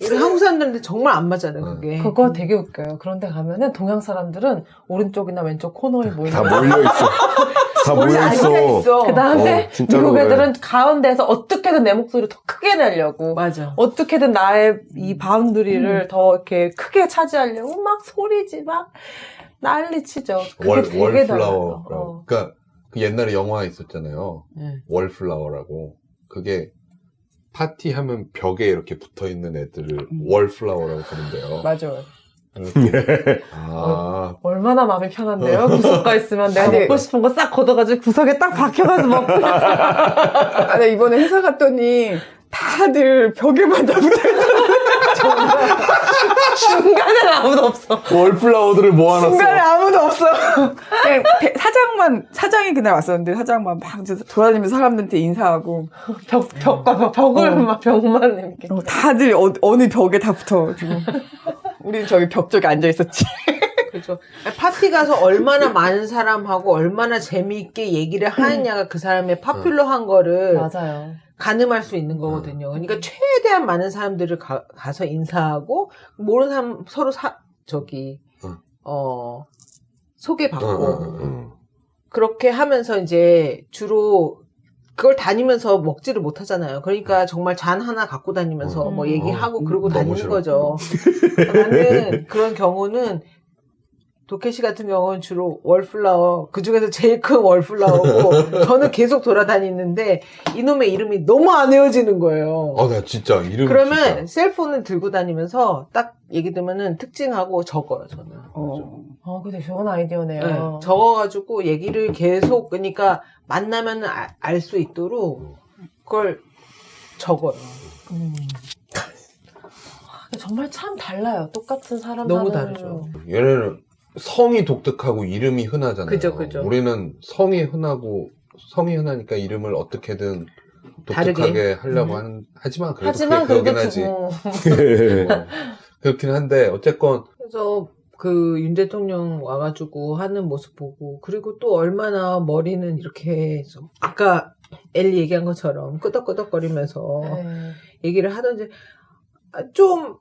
우리 한국 사람들한테 정말 안 맞잖아요, 그게. 그거 되게 웃겨요. 그런데 가면은 동양 사람들은 오른쪽이나 왼쪽 코너에 모이는 다 몰려있어. 다 몰려있어. 그 다음에 진짜로 미국 그래. 애들은 가운데에서 어떻게든 내 목소리를 더 크게 내려고. 맞아. 어떻게든 나의 이 바운드리를 더 이렇게 크게 차지하려고 막 소리지 막 난리치죠. 그게 되게 월플라워. 달라요. 그러니까 그 옛날에 영화 있었잖아요. 네. 월플라워라고. 그게 파티하면 벽에 이렇게 붙어있는 애들을 월플라워라고 부른대요. 맞아요. 얼마나 마음이 편한데요? 구석가 있으면 내가 먹고 싶은 거 싹 걷어가지고 구석에 딱 박혀가지고 먹고. 나 이번에 회사 갔더니 다들 벽에만 다 붙어있더라고요. 중간에는 아무도 없어. 월플라워들을 모아놨어. 중간에 아무도 없어. 그냥 사장이 그날 왔었는데 사장만 막 돌아다니면서 사람들한테 인사하고 벽만 이렇게. 다들 어느 벽에 다 붙어가지고 우리는 저기 벽 쪽에 앉아 있었지. 그죠. 파티 가서 얼마나 많은 사람하고 얼마나 재미있게 얘기를 하느냐가 그 사람의 파퓰러한 거를 맞아요. 가늠할 수 있는 거거든요. 그러니까 최대한 많은 사람들을 가서 인사하고 모르는 사람 서로 소개받고 그렇게 하면서 이제 주로 그걸 다니면서 먹지를 못하잖아요. 그러니까 정말 잔 하나 갖고 다니면서 뭐 얘기하고 그러고 다니는 싫어. 거죠. 나는 그런 경우는 도케시 같은 경우는 주로 월플라워, 그 중에서 제일 큰 월플라워고, 저는 계속 돌아다니는데, 이놈의 이름이 너무 안 외워지는 거예요. 나 진짜 이름. 그러면 셀폰을 들고 다니면서 딱 얘기 들으면은 특징하고 적어요, 저는. 근데 좋은 아이디어네요. 네, 적어가지고 얘기를 계속, 그러니까 만나면 알 수 있도록 그걸 적어요. 정말 참 달라요. 똑같은 사람 너무 사는 다르죠. 얘네는 성이 독특하고 이름이 흔하잖아요. 그죠. 우리는 성이 흔하니까 이름을 어떻게든 독특하게 다르게? 하려고 하지만 그래도 하지만 그게 그래도 그러긴 하지. 그렇긴 한데 어쨌건 그래서 그 윤 대통령 와가지고 하는 모습 보고 그리고 또 얼마나 머리는 이렇게 좀 아까 엘리 얘기한 것처럼 끄덕끄덕거리면서 네. 얘기를 하던지 좀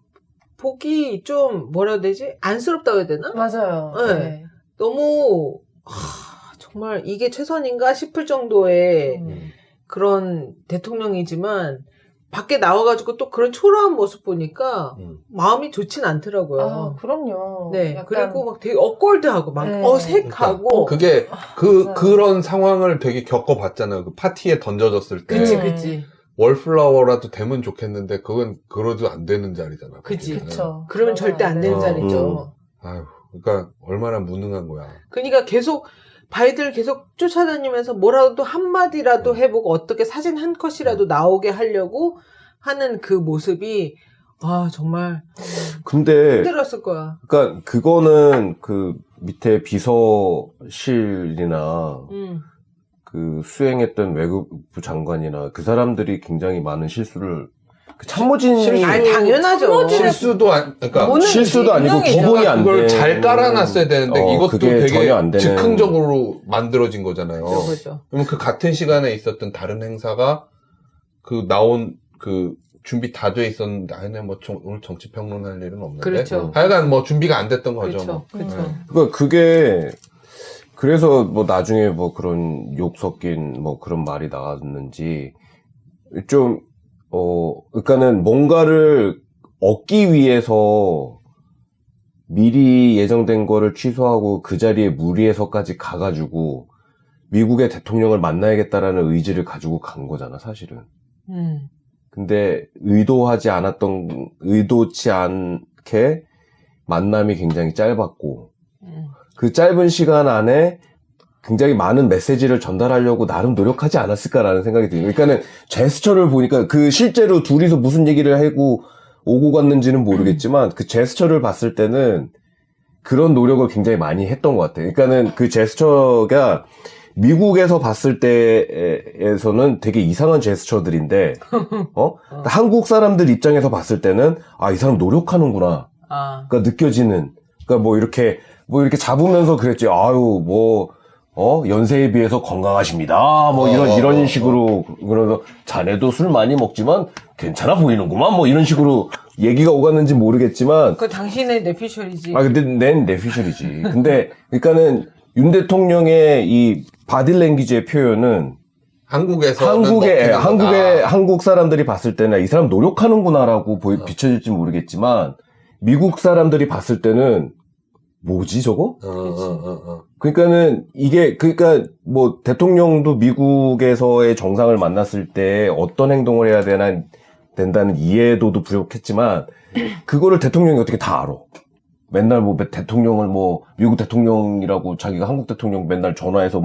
보기 좀 뭐라 해야 되지? 안쓰럽다고 해야 되나? 맞아요. 네. 너무 정말 이게 최선인가 싶을 정도의 그런 대통령이지만 밖에 나와가지고 또 그런 초라한 모습 보니까 마음이 좋진 않더라고요. 아, 그럼요. 네. 약간- 그리고 막 되게 억울드하고 막 네. 어색하고. 그게 맞아요. 그런 상황을 되게 겪어봤잖아요. 그 파티에 던져졌을 때 그치, 음. 그치. 월플라워라도 되면 좋겠는데 그건 그러도 안 되는 자리잖아. 그치. 거기는. 그쵸. 그러면 절대 안 되는 어, 자리죠. 아유, 그러니까 얼마나 무능한 거야. 그러니까 계속 바이든을 계속 쫓아다니면서 뭐라도 한마디라도 해보고 어떻게 사진 한 컷이라도 나오게 하려고 하는 그 모습이 정말 근데 힘들었을 거야. 그러니까 그거는 그 밑에 비서실이나 그 수행했던 외교부 장관이나 그 사람들이 굉장히 많은 실수를 그 참모진이 아니 당연하죠. 실수도 그러니까 모는 실수도 아니고 운명이죠. 법원이 안 그걸 돼. 잘 깔아놨어야 되는데 이것도 그게 전혀 되게 안 되는. 즉흥적으로 만들어진 거잖아요. 그죠. 그러면 그 같은 시간에 있었던 다른 행사가 그 나온 그 준비 다 돼 있었는데 아니 뭐 오늘 정치 평론할 일은 없는데 그렇죠. 하여간 뭐 준비가 안 됐던 거죠. 그렇죠. 뭐. 그렇죠. 네. 그러니까 그게 그래서 뭐 나중에 뭐 그런 욕 섞인 뭐 그런 말이 나왔는지 좀 그러니까는 뭔가를 얻기 위해서 미리 예정된 거를 취소하고 그 자리에 무리해서까지 가가지고 미국의 대통령을 만나야겠다라는 의지를 가지고 간 거잖아, 사실은. 근데 의도치 않게 만남이 굉장히 짧았고, 그 짧은 시간 안에 굉장히 많은 메시지를 전달하려고 나름 노력하지 않았을까라는 생각이 들어요. 그러니까는 제스처를 보니까 그 실제로 둘이서 무슨 얘기를 하고 오고 갔는지는 모르겠지만 그 제스처를 봤을 때는 그런 노력을 굉장히 많이 했던 것 같아요. 그러니까는 그 제스처가 미국에서 봤을 때에서는 되게 이상한 제스처들인데, 한국 사람들 입장에서 봤을 때는, 이 사람 노력하는구나. 그러니까 느껴지는. 그러니까 뭐 이렇게 잡으면서 그랬지. 연세에 비해서 건강하십니다. 뭐 이런 식으로. 그래서 자네도 술 많이 먹지만 괜찮아 보이는구만. 뭐 이런 식으로 얘기가 오갔는지 모르겠지만. 그 당신의 뇌피셜이지. 근데 낸 뇌피셜이지. 근데, 그러니까는 윤 대통령의 이 바디랭귀지의 표현은 한국 사람들이 봤을 때는 이 사람 노력하는구나라고 비춰질지 모르겠지만 미국 사람들이 봤을 때는 뭐지 저거? 그러니까는 그러니까 뭐 대통령도 미국에서의 정상을 만났을 때 어떤 행동을 해야 된다는 이해도도 부족했지만 그거를 대통령이 어떻게 다 알아? 맨날 뭐 대통령을 미국 대통령이라고 자기가 한국 대통령 맨날 전화해서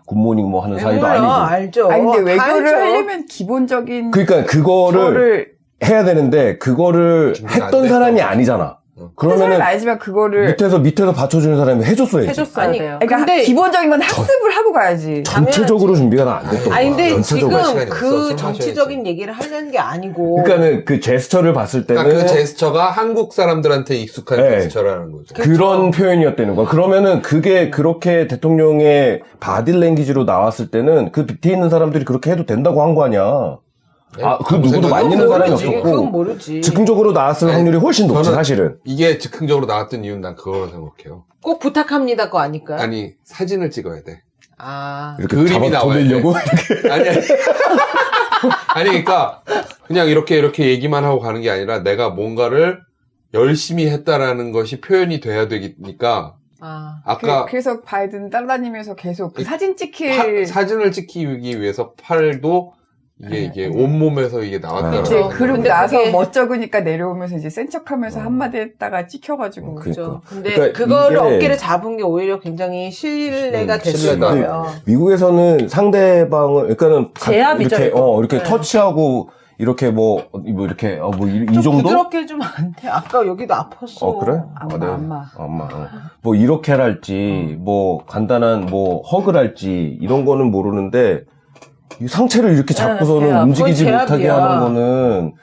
굿모닝 하는 사이도 아니고. 알죠. 근데 외교를 알죠. 하려면 기본적인 그러니까 그거를 해야 되는데 그거를 했던 사람이 아니잖아. 그러면은 알지만 그거를 밑에서 받쳐주는 사람이 해줬어야지. 해줬어야 돼요. 그러니까 근데 기본적인 건 학습을 하고 가야지. 전체적으로 준비가 다 안 됐던 거야. 근데 전체적으로. 지금 그 없어서 정치적인 얘기를 하려는 게 아니고. 그러니까는 그 제스처를 봤을 때는 그러니까 그 제스처가 한국 사람들한테 익숙한 네. 제스처라는 거죠. 그런 표현이었다는 거야. 그러면은 그게 그렇게 대통령의 바디랭귀지로 나왔을 때는 그 밑에 있는 사람들이 그렇게 해도 된다고 한 거 아니야. 그 누구도 만지는 사람이 없었고. 그건 모르지. 즉흥적으로 나왔을 확률이 훨씬 높지, 저는 사실은. 이게 즉흥적으로 나왔던 이유는 난 그거라고 생각해요. 꼭 부탁합니다 거 아닐까요? 아니 사진을 찍어야 돼. 이렇게 그림이 잡아 나와야 돌리려고? 아니 그러니까 그냥 이렇게 얘기만 하고 가는 게 아니라 내가 뭔가를 열심히 했다라는 것이 표현이 돼야 되니까 아까 그래서 바이든 따라다니면서 계속 그 사진 찍힐 사진을 찍히기 위해서 팔도 이게 온몸에서 이게 나왔다. 이제 그러고 근데 나서 그게- 멋쩍으니까 내려오면서 이제 센 척하면서 한마디 했다가 찍혀가지고 그렇죠. 근데 그러니까 그거를 이게- 어깨를 잡은 게 오히려 굉장히 신뢰가 됐을 신뢰가. 거예요. 미국에서는 상대방을, 그러니까는. 제압이죠, 이렇게 네. 터치하고, 이렇게 이 좀 정도? 부드럽게 해주면 안 돼. 아까 여기도 아팠어. 그래? 안마. 이렇게 할지, 간단한 허그를 할지, 이런 거는 모르는데, 이 상체를 이렇게 잡고서는 제압. 움직이지 그건 못하게 제압이야. 하는 거는,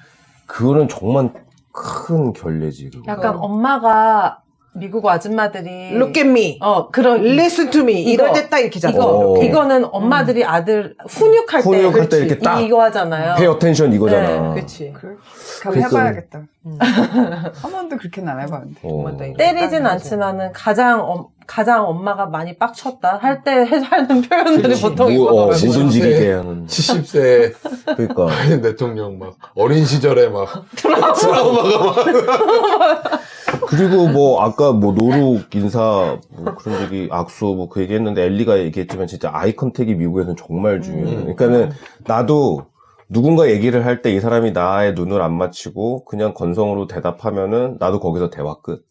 그거는 정말 큰 결례지. 그거. 약간 엄마가 미국 아줌마들이 Look at me. 그런 Listen to me. 이거, 이럴 때 딱 이렇게 잡아. 이거는 엄마들이 아들 훈육할 때 훈육할 때 이렇게 딱 이거 하잖아요. pay attention 이거잖아. 그렇지. 가면 그러니까- 해봐야겠다. 한 번도 그렇게는 안 해봤는데. 때리진 않지만은 가장 엄마가 많이 빡쳤다 할 때 하는 표현들이 그치. 보통 뭐, 이거더라고요. 못 움직이게 하는. 70세 그러니까. 바이든 대통령 막 어린 시절에 막 트라우마가 막 그리고 뭐 아까 뭐 노룩 인사 뭐 그런 얘기 악수 뭐 그 얘기했는데 엘리가 얘기했지만 진짜 아이 컨택이 미국에서는 정말 중요해요. 그러니까는 나도 누군가 얘기를 할 때 이 사람이 나의 눈을 안 맞추고 그냥 건성으로 대답하면은 나도 거기서 대화 끝.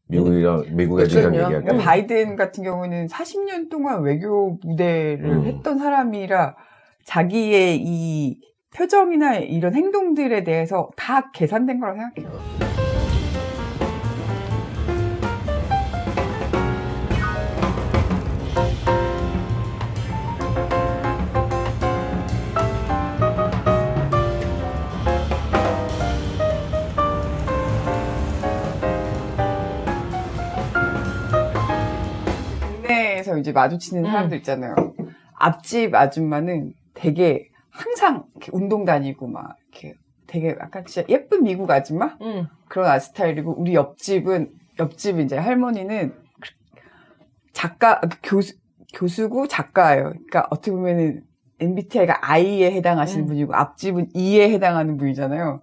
미국 애들이랑 그렇군요. 얘기할 때. 그러니까 바이든 같은 경우는 40년 동안 외교 무대를 했던 사람이라 자기의 이 표정이나 이런 행동들에 대해서 다 계산된 거라고 생각해요. 동네에서 이제 마주치는 사람들 있잖아요. 앞집 아줌마는 되게 항상 이렇게 운동 다니고 막 이렇게 되게 약간 진짜 예쁜 미국 아줌마? 그런 스타일이고, 우리 옆집 이제 할머니는 작가, 교수고 작가예요. 그러니까 어떻게 보면은 MBTI가 I에 해당하시는 분이고, 앞집은 E에 해당하는 분이잖아요.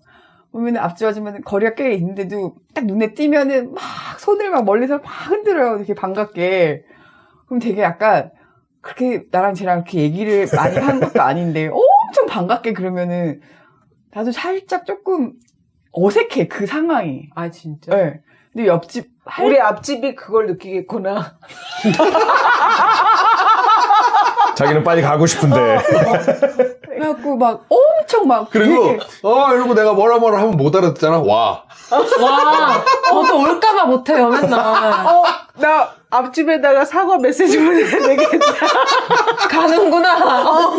보면은 앞집 아줌마는 거리가 꽤 있는데도 딱 눈에 띄면은 막 손을 막 멀리서 막 흔들어요. 되게 반갑게. 그럼 되게 약간 그렇게 나랑 쟤랑 그렇게 얘기를 많이 한 것도 아닌데 엄청 반갑게 그러면은 나도 살짝 조금 어색해, 그 상황이. 아, 진짜? 네. 근데 옆집 우리 앞집이 그걸 느끼겠구나. 자기는 빨리 가고 싶은데. 그래갖고 막 엄청 막 그리고 되게 이러고 내가 뭐라 하면 못 알아듣잖아. 와. 저도 올까봐 못해요, 맨날. 나 앞집에다가 사과 메시지 보내야 되겠다. 가는구나.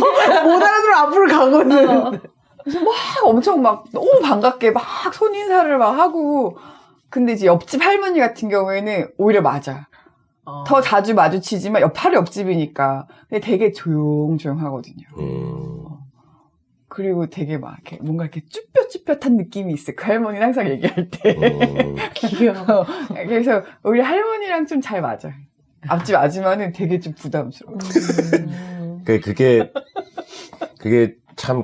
못 알아들어 앞으로 가거든. 그래서 막 엄청 막 너무 반갑게 막 손인사를 막 하고. 근데 이제 옆집 할머니 같은 경우에는 오히려 맞아. 더 자주 마주치지만 바로 옆집이니까. 근데 되게 조용조용하거든요. 그리고 되게 막 이렇게 뭔가 이렇게 쭈뼛쭈뼛한 느낌이 있어. 그 할머니는 항상 얘기할 때. 귀여워. 그래서 우리 할머니랑 좀 잘 맞아. 앞집 아줌마는 되게 좀 부담스러워. 그게 참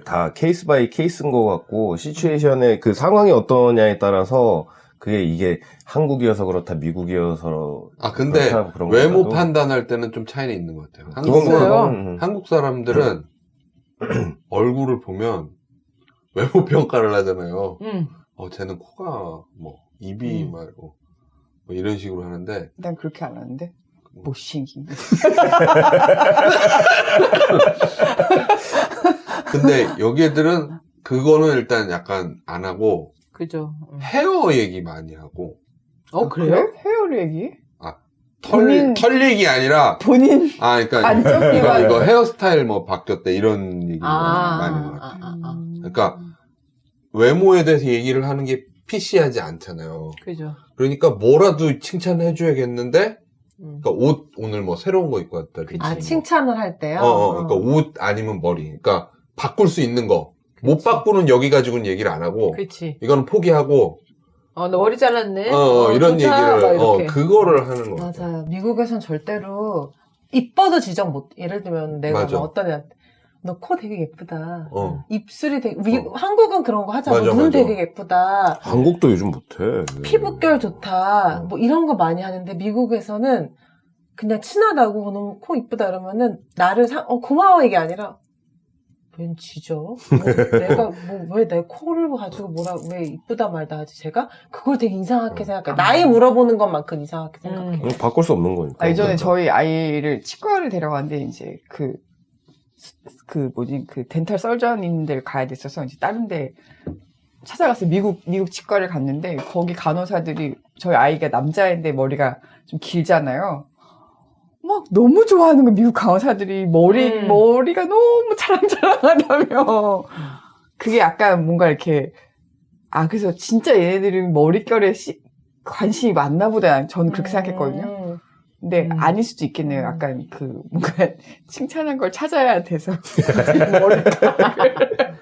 다 케이스 바이 케이스인 것 같고, 시츄에이션의 그 상황이 어떠냐에 따라서 이게 한국이어서 그렇다, 미국이어서. 근데 그렇다, 그런 외모 것보다도 판단할 때는 좀 차이는 있는 것 같아요. 그건 한국 사람들은 얼굴을 보면 외모 평가를 하잖아요. 쟤는 코가 뭐 입이 말고 뭐 이런 식으로 하는데 난 그렇게 안 하는데. 못생긴. 근데 여기 애들은 그거는 일단 약간 안 하고 그죠. 헤어 얘기 많이 하고 그래요? 헤어를 얘기? 털 얘기 아니라 본인 그러니까 안쪽이만 이거 헤어스타일 뭐 바뀌었대 이런 얘기 많이 하는 것 같아요. 그러니까 외모에 대해서 얘기를 하는 게 PC하지 않잖아요. 그죠. 그러니까 뭐라도 칭찬해 줘야겠는데 그러니까 옷 오늘 뭐 새로운 거 입고 왔다. 칭찬을 할 때요? 그러니까 옷 아니면 머리. 그러니까 바꿀 수 있는 거. 못 바꾸는 여기 가지고는 얘기를 안 하고 그렇지. 이거는 포기하고 너 머리 잘랐네. 이런 좋다, 막 얘기를 이렇게. 그거를 하는 거. 맞아요. 미국에선 절대로 이뻐도 지적 못. 예를 들면 내가 맞아. 뭐 어떤 애한테 너 코 되게 예쁘다. 입술이 되게 한국은 그런 거 하잖아. 맞아, 눈 맞아. 되게 예쁘다. 한국도 요즘 못해. 피부결 좋다. 뭐 이런 거 많이 하는데 미국에서는 그냥 친하다고 너무 코 이쁘다 그러면은 나를 고마워 이게 아니라 웬 지져? 내가 왜 내 코를 가지고 왜 이쁘다 말다 하지 제가? 그걸 되게 이상하게 생각해. 나이 물어보는 것만큼 이상하게 생각해. 바꿀 수 없는 거니까. 예전에 저희 아이를 치과를 데려갔는데 이제 그 덴탈 설전 있는 데를 가야 됐어서 이제 다른 데 찾아갔어요. 미국 치과를 갔는데 거기 간호사들이 저희 아이가 남자인데 머리가 좀 길잖아요. 막 너무 좋아하는 거 미국 간호사들이 머리가 너무 자랑자랑하다며. 그게 약간 뭔가 이렇게 그래서 진짜 얘네들은 머릿결에 관심이 많나 보다. 저는 그렇게 생각했거든요. 근데 아닐 수도 있겠네요. 약간 뭔가 칭찬한 걸 찾아야 돼서.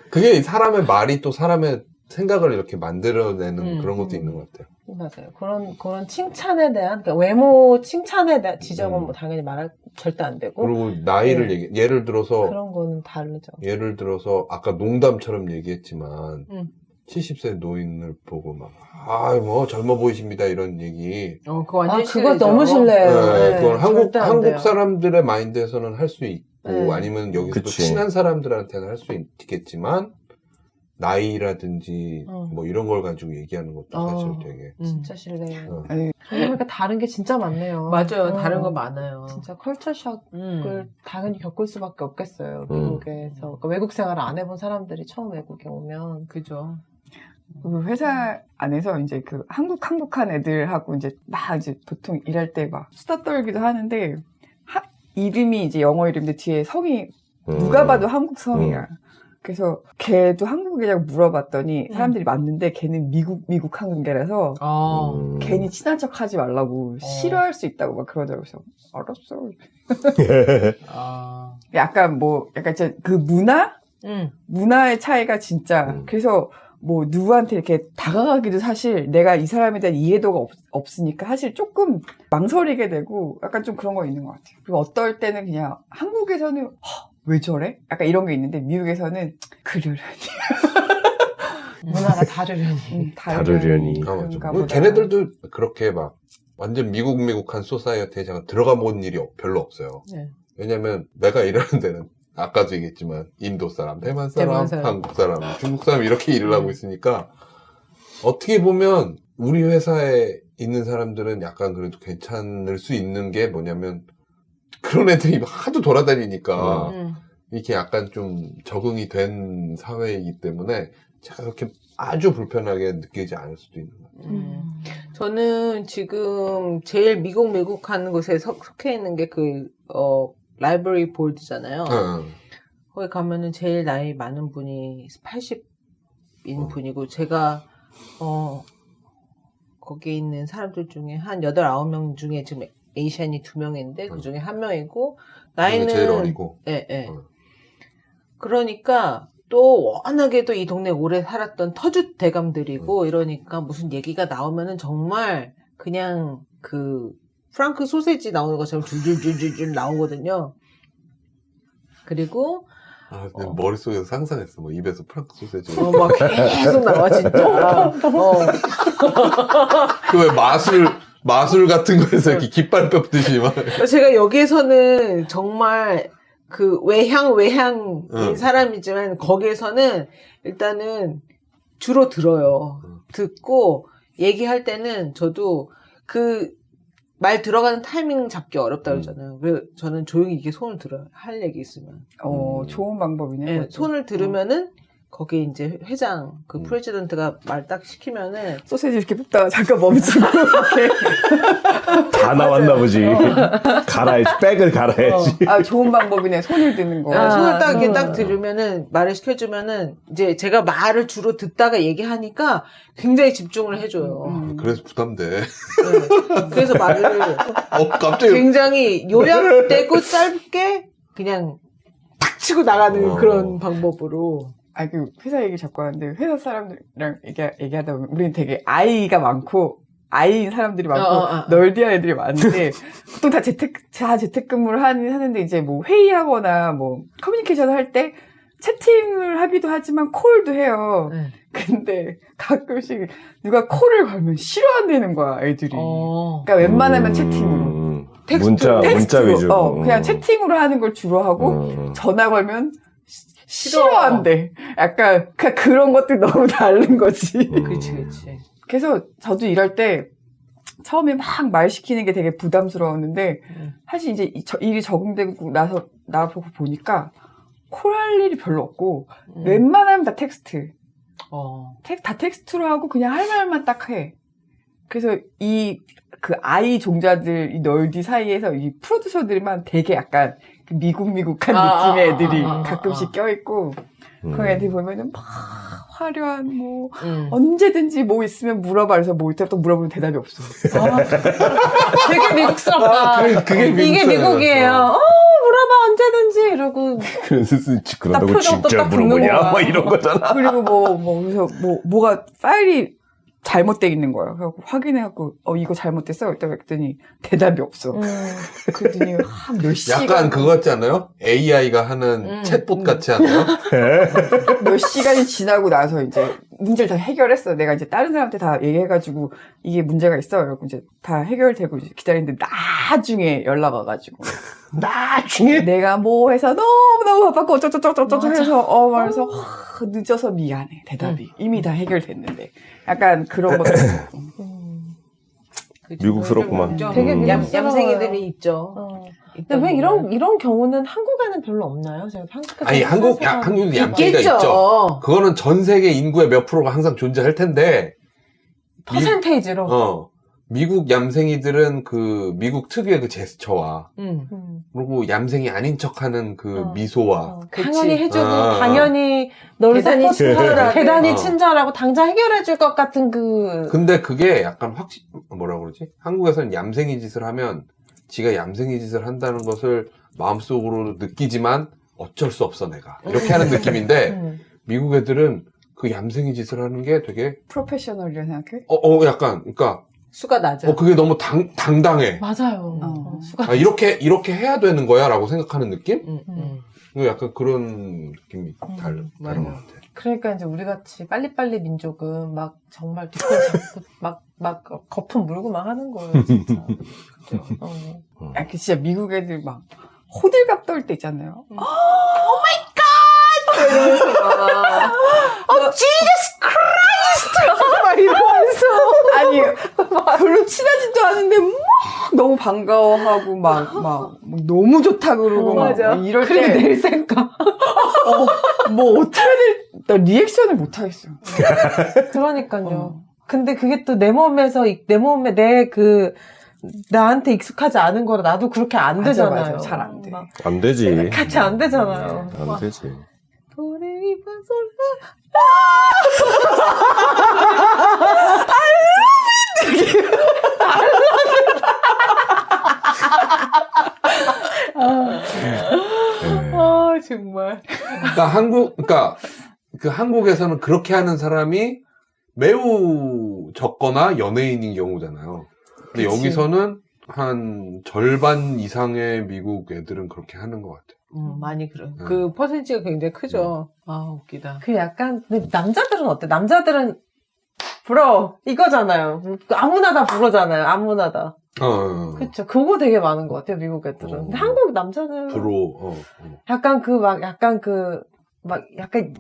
그게 사람의 말이 또 사람의 생각을 이렇게 만들어내는 그런 것도 있는 것 같아요. 맞아요. 그런 칭찬에 대한, 그러니까 외모 칭찬에 대한 지적은 뭐 당연히 말할 절대 안 되고. 그리고 나이를 예를 들어서 그런 거는 다르죠. 예를 들어서 아까 농담처럼 얘기했지만 70세 노인을 보고 막 뭐 젊어 보이십니다 이런 얘기. 그거 완전 그거 너무 실례예요. 네, 그건 절대 안 돼요. 한국 사람들의 마인드에서는 할 수 있고 아니면 여기서도 그치. 친한 사람들한테는 할 수 있겠지만 나이라든지 뭐 이런 걸 가지고 얘기하는 것도 사실 되게 진짜 실례예요. 아니, 그러니까 다른 게 진짜 많네요. 맞아요. 다른 거 많아요. 진짜 컬처쇼크를 당연히 겪을 수밖에 없겠어요. 미국에서. 그러니까 외국 생활을 안 해본 사람들이 처음 외국에 오면. 그죠. 회사 안에서 이제 한국한 애들하고 이제 막 이제 보통 일할 때 막 수다 떨기도 하는데, 이름이 이제 영어 이름인데 뒤에 성이 누가 봐도 한국 성이야. 그래서 걔도 한국이냐고 물어봤더니 사람들이 맞는데 걔는 미국 한국계라서 괜히 친한 척 하지 말라고 싫어할 수 있다고 막 그러더라고요. 그래서 알았어. 약간 진짜 문화의 차이가 진짜 그래서 뭐 누구한테 이렇게 다가가기도 사실 내가 이 사람에 대한 이해도가 없으니까 사실 조금 망설이게 되고 약간 좀 그런 거 있는 것 같아요. 그리고 어떨 때는 그냥 한국에서는 왜 저래? 약간 이런 게 있는데 미국에서는 그러려니 문화가 다르려니. 다르려니. 그런가 뭐 보다. 걔네들도 그렇게 막 완전 미국한 소사이어티에 제가 들어가 본 일이 별로 없어요. 네. 왜냐면 내가 일하는 데는 아까도 얘기했지만 인도 사람, 대만 사람, 한국 사람, 중국 사람 이렇게 일을 하고 있으니까 어떻게 보면 우리 회사에 있는 사람들은 약간 그래도 괜찮을 수 있는 게 뭐냐면 그런 애들이 하도 돌아다니니까 이렇게 약간 좀 적응이 된 사회이기 때문에 제가 그렇게 아주 불편하게 느끼지 않을 수도 있는 것 같아요. 저는 지금 제일 미국 하는 곳에 속해 있는 게 라이브러리 보드잖아요. 거기 가면은 제일 나이 많은 분이 80인 분이고, 제가, 거기에 있는 사람들 중에 한 8, 9명 중에 지금 에이시안이 2명인데, 그 중에 1명이고, 나이는. 제일 어리고. 예. 그러니까, 또 워낙에도 이 동네 오래 살았던 터줏 대감들이고, 이러니까 무슨 얘기가 나오면은 정말 그냥 프랑크 소세지 나오는 것처럼 줄줄줄줄 나오거든요. 그리고 내 머릿속에서 상상했어. 뭐 입에서 프랑크 소세지. 막 계속 나와 진짜. 그 왜 마술 같은 거에서 이렇게 깃발 뼈듯이 막. 제가 여기에서는 정말 외향인 사람이지만 거기에서는 일단은 주로 들어요. 듣고 얘기할 때는 저도 말 들어가는 타이밍 잡기 어렵다 그러잖아요. 그래서 저는 조용히 이렇게 손을 들어요. 할 얘기 있으면. 좋은 방법이네. 네, 손을 들으면은 거기 이제 회장, 프레지던트가 말 딱 시키면은 소세지 이렇게 굽다가 잠깐 멈추고 이렇게 다 나왔나 보지. 갈아야지. 백을 갈아야지. 좋은 방법이네. 손을 드는 거. 손을 딱 이렇게 딱 들으면은 말을 시켜주면은 이제 제가 말을 주로 듣다가 얘기하니까 굉장히 집중을 해줘요. 그래서 부담돼. 네. 그래서 말을 갑자기. 굉장히 요약되고 짧게 그냥 탁 치고 나가는 그런 방법으로. 회사 얘기 자꾸 하는데, 회사 사람들이랑 얘기하다 보면, 우리는 되게 아이가 많고, 아이인 사람들이 많고, 널디한 애들이 많은데, 보통 다 재택근무를 하는데, 이제 뭐 회의하거나, 뭐, 커뮤니케이션을 할 때, 채팅을 하기도 하지만, 콜도 해요. 근데 가끔씩 누가 콜을 걸면 싫어한다는 거야, 애들이. 그러니까 웬만하면 채팅으로. 문자 위주로. 그냥 채팅으로 하는 걸 주로 하고, 전화 걸면, 싫어한대. 약간 그런 것들 너무 다른 거지. 그렇지. 그래서 저도 일할 때 처음에 막 말 시키는 게 되게 부담스러웠는데 사실 이제 일이 적응되고 나보고 보니까 콜할 일이 별로 없고 웬만하면 다 텍스트. 다 텍스트로 하고 그냥 할 말만 딱 해. 그래서 그 아이 종자들, 이 널디 사이에서 이 프로듀서들만 되게 약간 그 미국한 느낌의 애들이 가끔씩 껴있고, 그 애들 보면은 막 화려한 뭐, 언제든지 뭐 있으면 물어봐. 그래서 뭐 이따 또 물어보면 대답이 없어. 되게 미국스럽다. 그게 이게 미국이에요. 물어봐 언제든지 이러고 그래서 그런다고 표정도 진짜 딱 붙는 물어보냐? 거야. 뭐 이런 거잖아. 그리고 그래서 뭐가 파일이 잘못돼 있는 거야. 그래서 확인해갖고, 이거 잘못됐어? 이따가 그랬더니 대답이 없어. 그랬더니 몇 시간. 약간 그거 같지 않아요? AI가 하는 챗봇 같지 않아요? 몇 시간이 지나고 나서 이제 문제를 다 해결했어. 내가 이제 다른 사람한테 다 얘기해가지고 이게 문제가 있어. 그래고 이제 다 해결되고 이제 기다리는데 나중에 연락 와가지고. 나중에 내가 뭐 해서 너무너무 바빴고 어쩌고저쩌고 해서 말해서 늦어서 미안해. 대답이. 이미 다 해결됐는데. 약간 그런 것도 있고. 미국스럽구만. 좀 되게 얌생이들이 미국스러워요. 있죠. 근데 왜 이런 경우는 한국에는 별로 없나요? 제가 한국에서 아니, 한국도 얌생이가 있겠죠. 있죠. 그거는 전 세계 인구의 몇 프로가 항상 존재할 텐데, 퍼센테이지로. 미국 얌생이들은 그 미국 특유의 그 제스처와 그리고 얌생이 아닌 척하는 그 미소와 당연히 해주고 아. 당연히 널 대단히 서포트하고 대단히 어. 친절하고 당장 해결해줄 것 같은 그 근데 그게 약간 뭐라 그러지? 한국에서는 얌생이 짓을 하면 지가 얌생이 짓을 한다는 것을 마음속으로 느끼지만 어쩔 수 없어 내가 이렇게 하는 느낌인데 미국 애들은 그 얌생이 짓을 하는 게 되게 프로페셔널이라 생각해? 약간 그러니까 수가 낮아. 그게 너무 당당해. 맞아요. 수가 이렇게 해야 되는 거야라고 생각하는 느낌? 음. 약간 그런 느낌이 다른 것 같아. 그러니까 이제 우리 같이 빨리빨리 민족은 막 정말 뒷골 잡고 막 거품 물고 막 하는 거예요 진짜. 그죠? 그 진짜 미국 애들 막 호들갑 떨 때 있잖아요. 이러면서 막 Jesus Christ! 막 이러면서. 아니, 별로 친하지도 않은데, 막 너무 반가워하고, 막 너무 좋다 그러고, 막 맞아. 이럴 그리고 때. 낼 생각. 뭐 어떻게 해야 나 리액션을 못 하겠어. 그러니까요. 근데 그게 또 내 몸에 나한테 익숙하지 않은 거라 나도 그렇게 안 되잖아요. 잘 안 돼. 막 안 되지. 같이 안 되잖아요. 안 되지. 정말. 그러니까 그 한국에서는 그렇게 하는 사람이 매우 적거나 연예인인 경우잖아요. 근데 그치. 여기서는 한 절반 이상의 미국 애들은 그렇게 하는 것 같아요. 많이 그래요. 그 퍼센티지가 굉장히 크죠. 아, 웃기다. 그 약간 근데 남자들은 어때? 남자들은 불어 이거잖아요. 아무나 다 불어잖아요. 아무나 다. 그쵸. 그거 되게 많은 것 같아요. 미국 애들은. 근데 한국 남자는 약간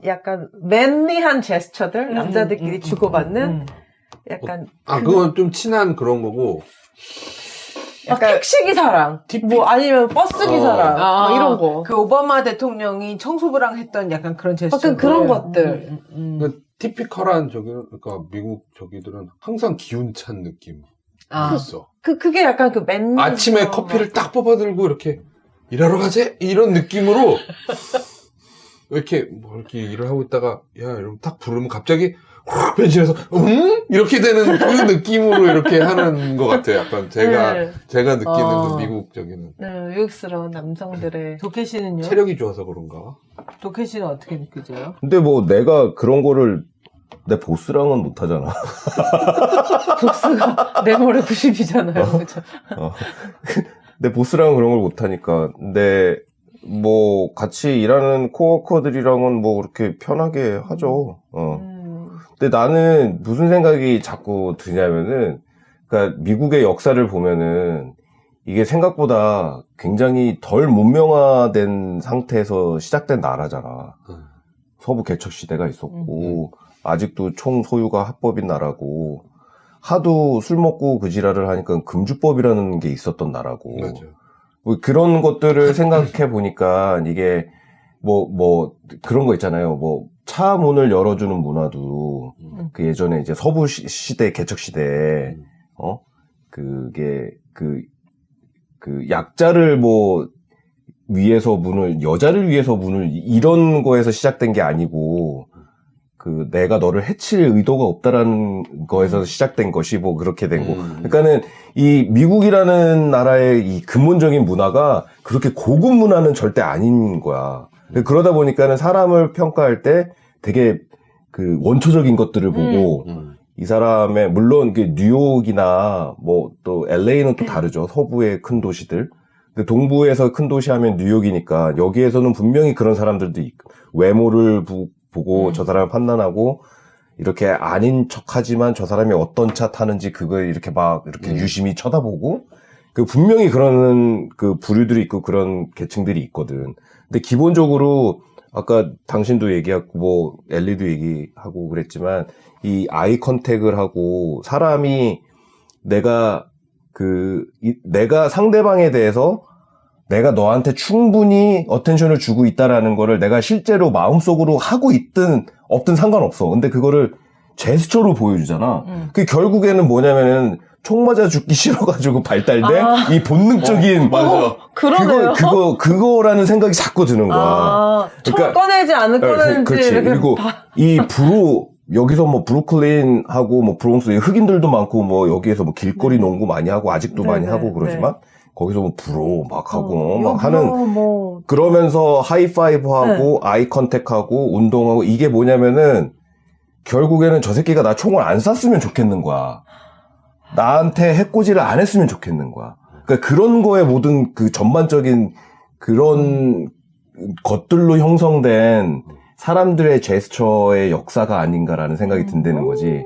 약간 맨리한 제스처들 남자들끼리 주고받는 약간 그건 좀 친한 그런 거고. 약간 택시 기사랑 뭐 아니면 버스 기사랑 막 이런 거. 그 오바마 대통령이 청소부랑 했던 약간 그런 제스처. 약간 그런 것들. 그 티피컬한 그러니까 미국 저기들은 항상 기운찬 느낌. 있어. 그게 약간 그 맨. 아침에 커피를 딱 뽑아들고 이렇게 일하러 가지? 이런 느낌으로 이렇게 이렇게 일을 하고 있다가 이러면 딱 부르면 갑자기 확 변신해서 이렇게 되는 그 느낌으로 이렇게 하는 것 같아요. 약간 제가 느끼는 그 미국적인 미국스러운 남성들의. 도케 씨는요? 체력이 좋아서 그런가? 도케 씨는 어떻게 느껴져요? 근데 뭐 내가 그런 거를 내 보스랑은 못 하잖아. 보스가 내 머리 90이잖아요. 그죠? 내 보스랑은 그런 걸 못 하니까. 근데 뭐 같이 일하는 코워커들이랑은 뭐 그렇게 편하게 하죠. 근데 나는 무슨 생각이 자꾸 드냐면은, 그러니까 미국의 역사를 보면은 이게 생각보다 굉장히 덜 문명화된 상태에서 시작된 나라잖아. 서부 개척 시대가 있었고, 아직도 총 소유가 합법인 나라고, 하도 술 먹고 그 지랄을 하니까 금주법이라는 게 있었던 나라고. 맞아. 뭐 그런 것들을 생각해 보니까 이게 뭐 그런 거 있잖아요. 뭐 차 문을 열어주는 문화도 그 예전에 이제 서부 시대 개척 시대에 그게 약자를 뭐 위해서 여자를 위해서 이런 거에서 시작된 게 아니고 내가 너를 해칠 의도가 없다라는 거에서 시작된 것이 뭐 그렇게 된 거. 그러니까는 이 미국이라는 나라의 이 근본적인 문화가 그렇게 고급 문화는 절대 아닌 거야. 그러다 보니까는 사람을 평가할 때 되게 원초적인 것들을 보고 이 사람의 물론 뉴욕이나 뭐 또 LA는 또 다르죠. 서부의 큰 도시들. 근데 동부에서 큰 도시 하면 뉴욕이니까 여기에서는 분명히 그런 사람들도 있고 외모를 보고 저 사람을 판단하고 이렇게 아닌 척하지만 저 사람이 어떤 차 타는지 그걸 이렇게 막 이렇게 유심히 쳐다보고 분명히 그런 부류들이 있고 그런 계층들이 있거든. 근데 기본적으로 아까 당신도 얘기하고 뭐 엘리도 얘기하고 그랬지만 이 아이 컨택을 하고 사람이 내가 상대방에 대해서 내가 너한테 충분히 어텐션을 주고 있다라는 거를 내가 실제로 마음속으로 하고 있든 없든 상관없어. 근데 그거를 제스처로 보여주잖아. 그게 결국에는 뭐냐면은 총 맞아 죽기 싫어가지고 발달된 이 본능적인 맞아. 그러네요. 그거라는 생각이 자꾸 드는 거야. 총 꺼내지 않을 꺼내는지. 그렇지. 그리고 여기서 뭐 브루클린하고 뭐 브롱스 흑인들도 많고 뭐 여기에서 뭐 길거리 농구 많이 하고 아직도 많이 하고 그러지만 거기서 뭐 브로 막 하고 막 하는 그러면서 하이파이브하고 아이 컨택하고 운동하고 이게 뭐냐면은 결국에는 저 새끼가 나 총을 안 쐈으면 좋겠는 거야. 나한테 해코지를 안 했으면 좋겠는 거야. 그러니까 그런 거에 모든 전반적인 그런 것들로 형성된 사람들의 제스처의 역사가 아닌가라는 생각이 든다는 거지.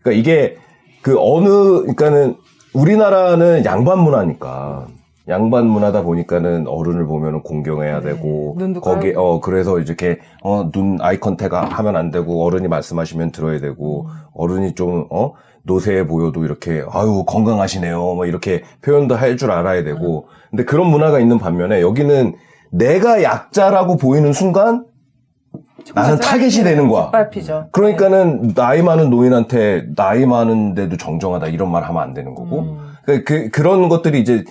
그러니까 이게 그러니까는 우리나라는 양반 문화니까. 양반 문화다 보니까는 어른을 보면은 공경해야 되고 거기 그래서 이렇게 눈 아이 컨택 하면 안 되고 어른이 말씀하시면 들어야 되고 어른이 좀 노쇠해 보여도 이렇게 아유 건강하시네요 뭐 이렇게 표현도 할 줄 알아야 되고 근데 그런 문화가 있는 반면에 여기는 내가 약자라고 보이는 순간 나는 타겟이 되는 거야. 밟히죠. 그러니까는 나이 많은 노인한테 나이 많은데도 정정하다 이런 말 하면 안 되는 거고 그런 것들이 이제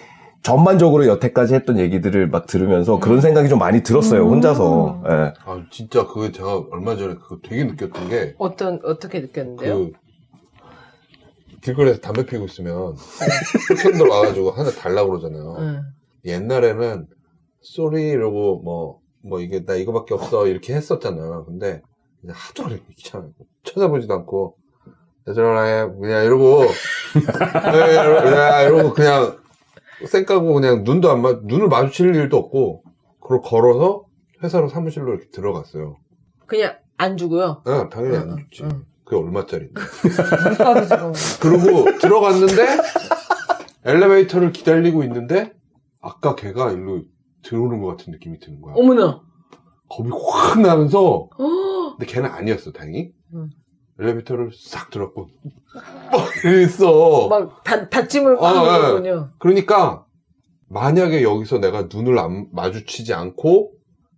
전반적으로 여태까지 했던 얘기들을 막 들으면서 그런 생각이 좀 많이 들었어요, 혼자서. 예. 아, 진짜 그거 제가 얼마 전에 그거 되게 느꼈던 게. 어떻게 느꼈는데요? 길거리에서 담배 피우고 있으면, 흑현들 와가지고 하나 달라고 그러잖아요. 옛날에는, 쏘리, 이러고, 뭐, 이게, 나 이거밖에 없어, 이렇게 했었잖아. 근데, 그냥 하도 그래, 귀찮아. 쳐다보지도 않고, 여전하게, 그냥 이러고, 이러고 그냥, 쌩까고 그냥 눈을 마주칠 일도 없고, 그걸 걸어서 회사로 사무실로 이렇게 들어갔어요. 그냥 안 주고요? 네, 당연히 안 줬지. 그게 얼마짜리인데. 그리고 들어갔는데, 엘리베이터를 기다리고 있는데, 아까 걔가 일로 들어오는 것 같은 느낌이 드는 거야. 어머나! 겁이 확 나면서, 근데 걔는 아니었어, 다행히. 엘리베이터를 싹 들었고, 막 이랬어. 막 다짐을 하는군요. 그러니까, 만약에 여기서 내가 눈을 마주치지 않고,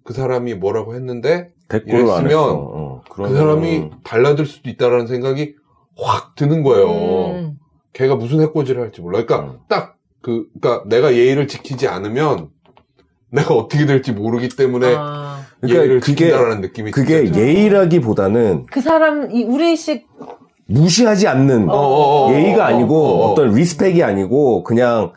그 사람이 뭐라고 했는데, 댓글을 안 이랬으면, 그 사람이 달라들 수도 있다라는 생각이 확 드는 거예요. 걔가 무슨 해코지를 할지 몰라. 그러니까, 그러니까 내가 예의를 지키지 않으면, 내가 어떻게 될지 모르기 때문에, 예의를 지킨다라는 느낌이 그게 예의라기보다는 그 사람 우리식 무시하지 않는 예의가 아니고 어떤 리스펙이 아니고 그냥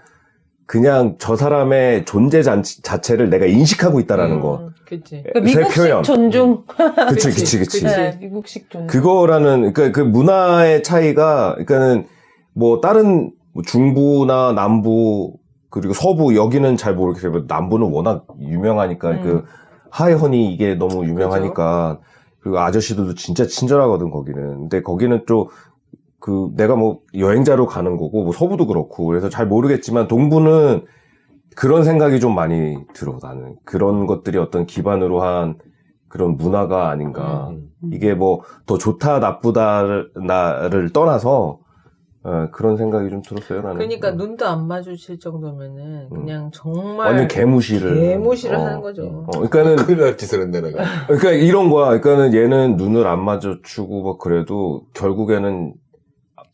저 사람의 존재 자체를 내가 인식하고 있다라는 거. 그치. 그러니까 미국식 표현. 존중. 그치. 네, 미국식 존중. 그거라는 그러니까 그 문화의 차이가 그러니까는 뭐 다른 중부나 남부 그리고 서부 여기는 잘 모르겠어요. 남부는 워낙 유명하니까 하이 허니 이게 너무 유명하니까 그렇죠? 그리고 아저씨들도 진짜 친절하거든 거기는. 근데 거기는 또 내가 뭐 여행자로 가는 거고 뭐 서부도 그렇고 그래서 잘 모르겠지만 동부는 그런 생각이 좀 많이 들어 나는. 그런 것들이 어떤 기반으로 한 그런 문화가 아닌가. 이게 뭐 더 좋다 나쁘다를 떠나서 그런 생각이 좀 들었어요, 나는. 그러니까 눈도 안 마주칠 정도면은 그냥 정말 완전 개무시를 하는 거죠. 그러니까는 큰일 날 짓을 했네 내가. 그러니까 이런 거야. 그러니까는 얘는 눈을 안 마주치고 막 그래도 결국에는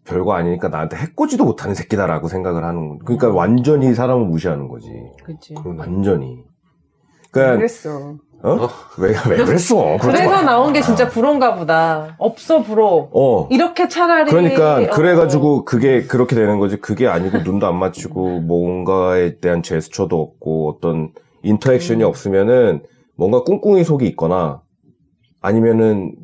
별거 아니니까 나한테 해코지도 못하는 새끼다라고 생각을 하는, 그러니까 완전히 사람을 무시하는 거지. 그치. 완전히. 그러니까, 그랬어. 왜 그랬어? 그래서 나온 게 진짜 불온가 보다. 없어 불어. 이렇게 차라리. 그러니까, 그래가지고 그게 그렇게 되는 거지. 그게 아니고 눈도 안 맞추고 뭔가에 대한 제스처도 없고 어떤 인터액션이 없으면은 뭔가 꿍꿍이 속이 있거나 아니면은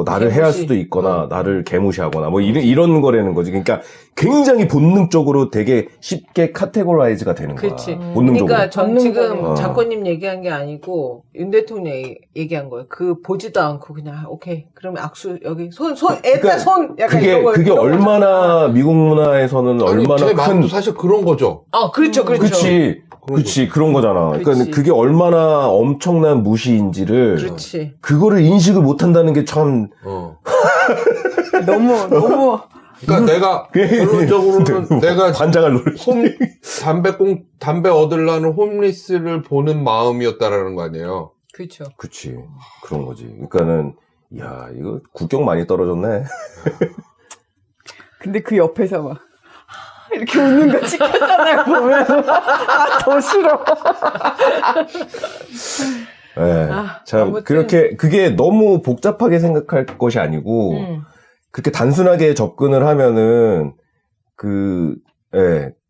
나를 개무시. 해할 수도 있거나 나를 개무시하거나 뭐 이런 거라는 거지. 그러니까 굉장히 본능적으로 되게 쉽게 카테고라이즈가 되는 거야. 그치. 본능적으로. 그러니까 전 지금 어. 작가님 얘기한 게 아니고 윤 대통령 얘기한 거예요. 그 보지도 않고 그냥 오케이 그러면 악수 여기 손 애다 손 약간 이런 거. 그게 얼마나 미국 문화에서는 얼마나 제 큰 마음도 사실 그런 거죠. 그렇죠. 그치 그런 거잖아. 그러니까 그치. 그게 얼마나 엄청난 무시인지를 그렇지. 그거를 인식을 못 한다는 게 참 너무 그러니까 내가 결론적으로는 내가 관장을 노려. 담배 얻으려는 홈리스를 보는 마음이었다라는 거 아니에요. 그렇죠. 그치 그런 거지. 그러니까는 야 이거 국격 많이 떨어졌네. 근데 그 옆에서 막 이렇게 웃는 거 찍혔잖아요. 보면 더 싫어. 네. 참 아무튼. 그렇게 그게 너무 복잡하게 생각할 것이 아니고 그렇게 단순하게 접근을 하면은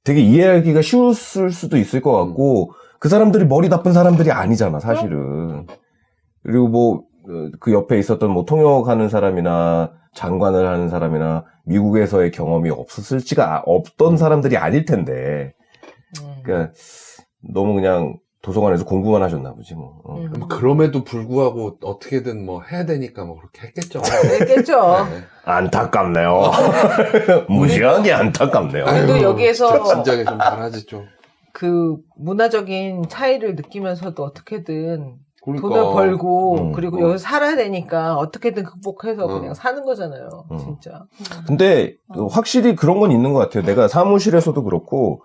되게 이해하기가 쉬웠을 수도 있을 것 같고 그 사람들이 머리 나쁜 사람들이 아니잖아 사실은. 그리고 뭐 그 옆에 있었던 뭐 통역하는 사람이나 장관을 하는 사람이나 미국에서의 경험이 없던 사람들이 아닐 텐데. 그러니까 너무 그냥 도서관에서 공부만 하셨나 보지 뭐. 그럼에도 불구하고 어떻게든 뭐 해야 되니까 뭐 그렇게 했겠죠. 했겠죠. 네. 안타깝네요. 무시하게 안타깝네요. 그래도 여기에서 진작에 좀 잘하지 좀. 그 문화적인 차이를 느끼면서도 어떻게든 그러니까. 돈을 벌고 그리고 음. 여기서 살아야 되니까 어떻게든 극복해서 그냥 사는 거잖아요. 진짜. 근데 확실히 그런 건 있는 것 같아요. 내가 사무실에서도 그렇고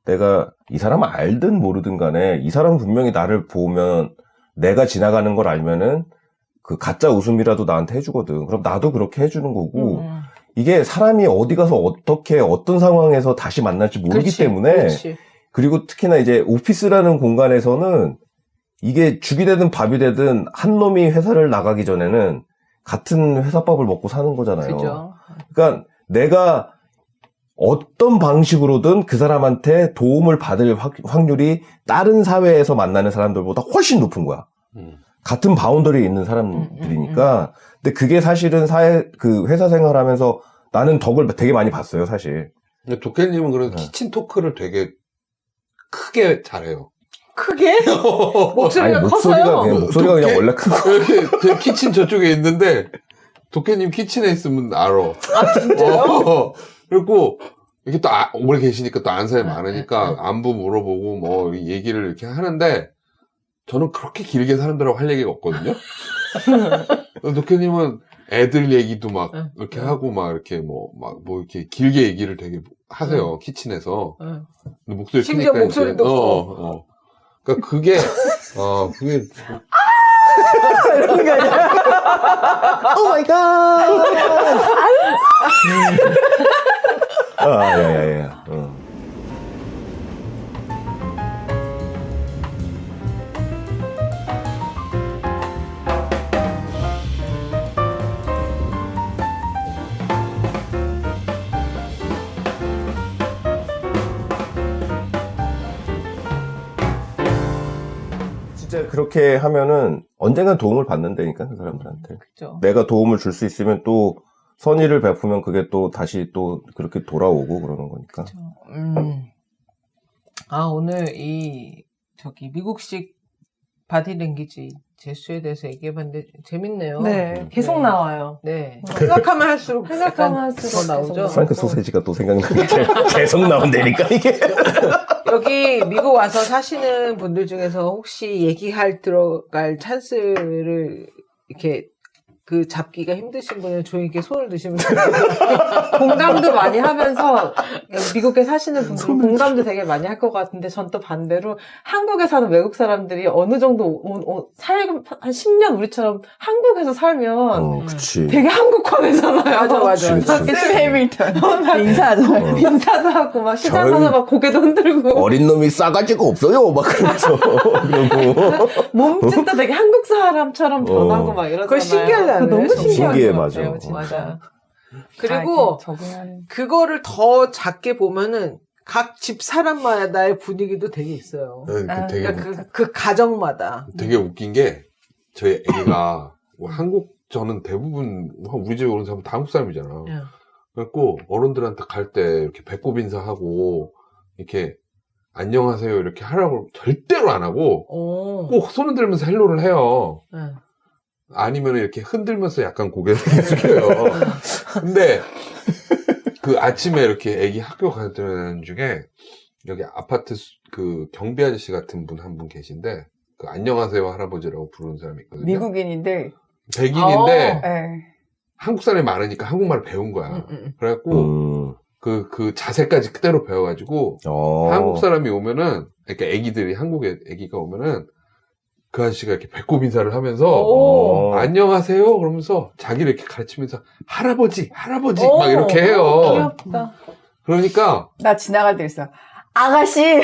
내가 이 사람을 알든 모르든 간에 이 사람은 분명히 나를 보면 내가 지나가는 걸 알면은 그 가짜 웃음이라도 나한테 해주거든. 그럼 나도 그렇게 해주는 거고 이게 사람이 어디 가서 어떻게 어떤 상황에서 다시 만날지 모르기 그렇지, 때문에 그렇지. 그리고 특히나 이제 오피스라는 공간에서는 이게 죽이 되든 밥이 되든 한 놈이 회사를 나가기 전에는 같은 회사밥을 먹고 사는 거잖아요. 그죠. 그러니까 내가 어떤 방식으로든 그 사람한테 도움을 받을 확률이 다른 사회에서 만나는 사람들보다 훨씬 높은 거야. 같은 바운더리에 있는 사람들이니까. 근데 그게 사실은 회사 생활하면서 나는 덕을 되게 많이 봤어요, 사실. 근데 도깨님은 그래도 키친 토크를 되게 크게 잘해요. 크게? 목소리가 커서요. 목소리가 그냥 원래 크고. 이렇게 제 키친 저쪽에 있는데 도깨님 키친에 있으면 알아. 아, 진짜요? 그리고 이렇게 또 오래 계시니까 또 아는 사람이 많으니까 안부 물어보고 뭐 얘기를 이렇게 하는데 저는 그렇게 길게 사람들하고 할 얘기가 없거든요. 도깨님은 애들 얘기도 막 이렇게 하고 막 이렇게 뭐 이렇게 길게 얘기를 되게 하세요. 키친에서. 근데 목소리 심지어 크니까 목소리도 그러니까 그게 이런 거 아니야? 오 마이 갓! 야야야. 진짜 그렇게 하면은 언젠간 도움을 받는다니까 그 사람들한테. 그죠. 내가 도움을 줄 수 있으면 또 선의를 베푸면 그게 또 다시 또 그렇게 돌아오고 그러는 거니까. 오늘 미국식 바디랭귀지 제스처에 대해서 얘기해봤는데 재밌네요. 네, 계속 네. 나와요. 네. 생각하면 할수록 할수록 더 나오죠. 계속 프랑크 소세지가 또 생각나는 게 계속 나온다니까 이게. 여기 미국 와서 사시는 분들 중에서 혹시 들어갈 찬스를 이렇게 그 잡기가 힘드신 분은 조용히 이렇게 손을 드시면 돼요. 공감도 많이 하면서 미국에 사시는 분들은 공감도 되게 많이 할 것 같은데 전 또 반대로 한국에 사는 외국 사람들이 어느 정도 한 10년 우리처럼 한국에서 살면 그치. 되게 한국화되잖아요. 맞아. 그치, 그치. 스 해밀턴 인사하잖아요. 인사도 하고 막 시장 가서 막 고개도 흔들고 어린 놈이 싸가지가 없어요. 막 그러면서. 그러고. 몸짓도 되게 한국 사람처럼 변하고 막 이러잖아요. 그거 신기하지 않아요? 그거 너무 신기한 신기해, 것 맞아. 같아요, 진짜. 맞아. 그리고 적응하는. 그거를 더 작게 보면은 각 집 사람마다의 분위기도 되게 있어요. 그러니까 그 가정마다. 되게 웃긴 게 저희 애기가 저는 대부분 우리 집에 오는 사람은 다 한국 사람이잖아. 예. 그래갖고 어른들한테 갈 때 이렇게 배꼽 인사하고 이렇게 안녕하세요 이렇게 하라고 절대로 안 하고 꼭 손을 들면서 헬로를 해요. 예. 아니면 이렇게 흔들면서 약간 고개를 숙여요. 근데 그 아침에 이렇게 애기 학교 가는 중에 여기 아파트 그 경비 아저씨 같은 분 한 분 계신데 그 안녕하세요 할아버지라고 부르는 사람이 있거든요. 미국인인데. 백인인데 예. 한국 사람이 많으니까 한국말을 배운 거야. 그래갖고 그 자세까지 그대로 배워가지고 한국 사람이 오면은 그러니까 애기들이 한국에 애기가 오면은 그 아저씨가 이렇게 배꼽 인사를 하면서 안녕하세요 그러면서 자기를 이렇게 가르치면서 할아버지 막 이렇게 해요. 귀엽다. 그러니까 나 지나갈 때 있어. 아가씨.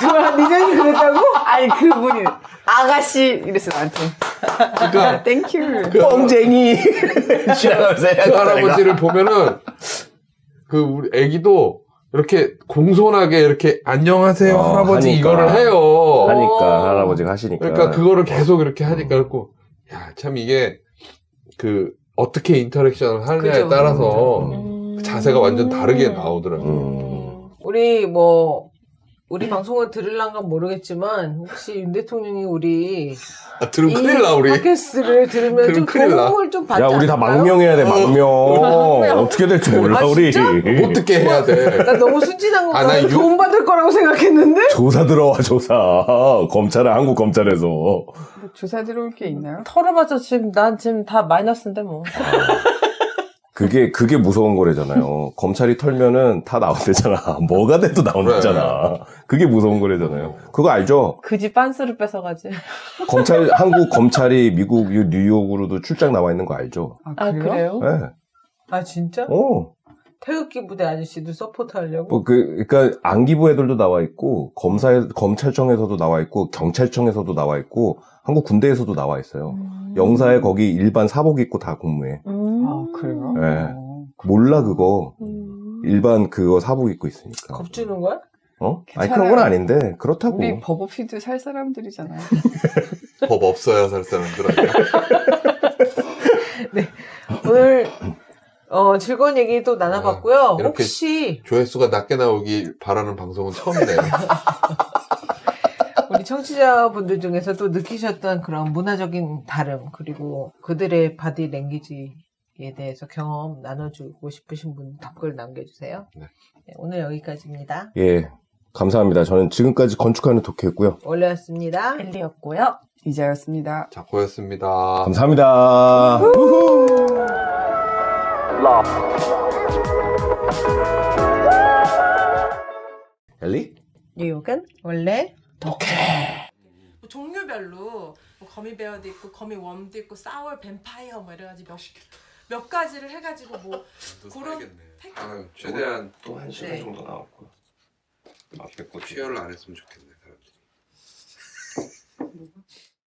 누가 니전이 그랬다고? 아니 그분이 아가씨 이랬어 나한테. 그러니까 땡큐. 뻥쟁이. 지나가면서 그 할아버지를 보면은 그 우리 애기도 이렇게 공손하게 이렇게 안녕하세요 할아버지 하니까. 이거를 해요. 하니까 할아버지가 하시니까. 그러니까 그거를 계속 이렇게 하니까 그렇고 야 참 이게 그 어떻게 인터랙션을 하느냐에 그죠. 따라서 자세가 완전 다르게 나오더라고요. 우리 방송을 들을란가 모르겠지만 혹시 윤 대통령이 우리 들으면 큰일 나 우리. 팟캐스트를 들으면 좀 들으면 큰일 나. 도움을 좀 받지 야, 우리 다 않을까요? 망명해야 돼, 망명. 어떻게 될지 몰라, 아, 우리. 진짜? 어떻게 해야 돼? 나 너무 순진한 아, 건가? 나 도움 받을 거라고 생각했는데? 조사 들어와, 조사. 검찰에, 한국 검찰에서. 뭐 조사 들어올 게 있나요? 털어봤자 난 지금 다 마이너스인데 뭐. 그게 무서운 거래잖아요. 검찰이 털면은 다 나온대잖아. 뭐가 돼도 나온대잖아. 그게 무서운 거래잖아요. 그거 알죠? 그 집 빤스를 뺏어가지. 한국 검찰이 미국 뉴욕으로도 출장 나와 있는 거 알죠? 아, 그래요? 네. 아 진짜? 태극기 부대 아저씨도 서포트 하려고? 그러니까 안기부 애들도 나와 있고 검찰청에서도 나와 있고 경찰청에서도 나와 있고 한국 군대에서도 나와 있어요. 영사에 거기 일반 사복 입고 다 근무해. 아 그래요? 네. 몰라 그거. 일반 그거 사복 입고 있으니까. 겁주는 거야? 아니 그런 건 아닌데 그렇다고. 우리 법 없이도 살 사람들이잖아요. 법 없어야 살 사람들 아니야? 네. 오늘 즐거운 얘기 또 나눠봤고요. 이렇게 혹시 조회수가 낮게 나오기 바라는 방송은 처음이네요. 우리 청취자분들 중에서 또 느끼셨던 그런 문화적인 다름 그리고 그들의 바디 랭귀지에 대해서 경험 나눠주고 싶으신 분 댓글 남겨주세요. 네. 네, 오늘 여기까지입니다. 예, 감사합니다. 저는 지금까지 건축하는 도쿄였고요. 원래였습니다. 엘리였고요. 이자였습니다. 자코였습니다. 감사합니다. 엘리? 뉴욕은 원래 종류별로 뭐 거미베어도 있고 거미웜도 있고 사워 뱀파이어 뭐 이래가지고 몇 가지를 해가지고 뭐 그런 최대한 또 1시간 네. 정도 나왔고. 앞에 거 취열을 안 했으면 좋겠네.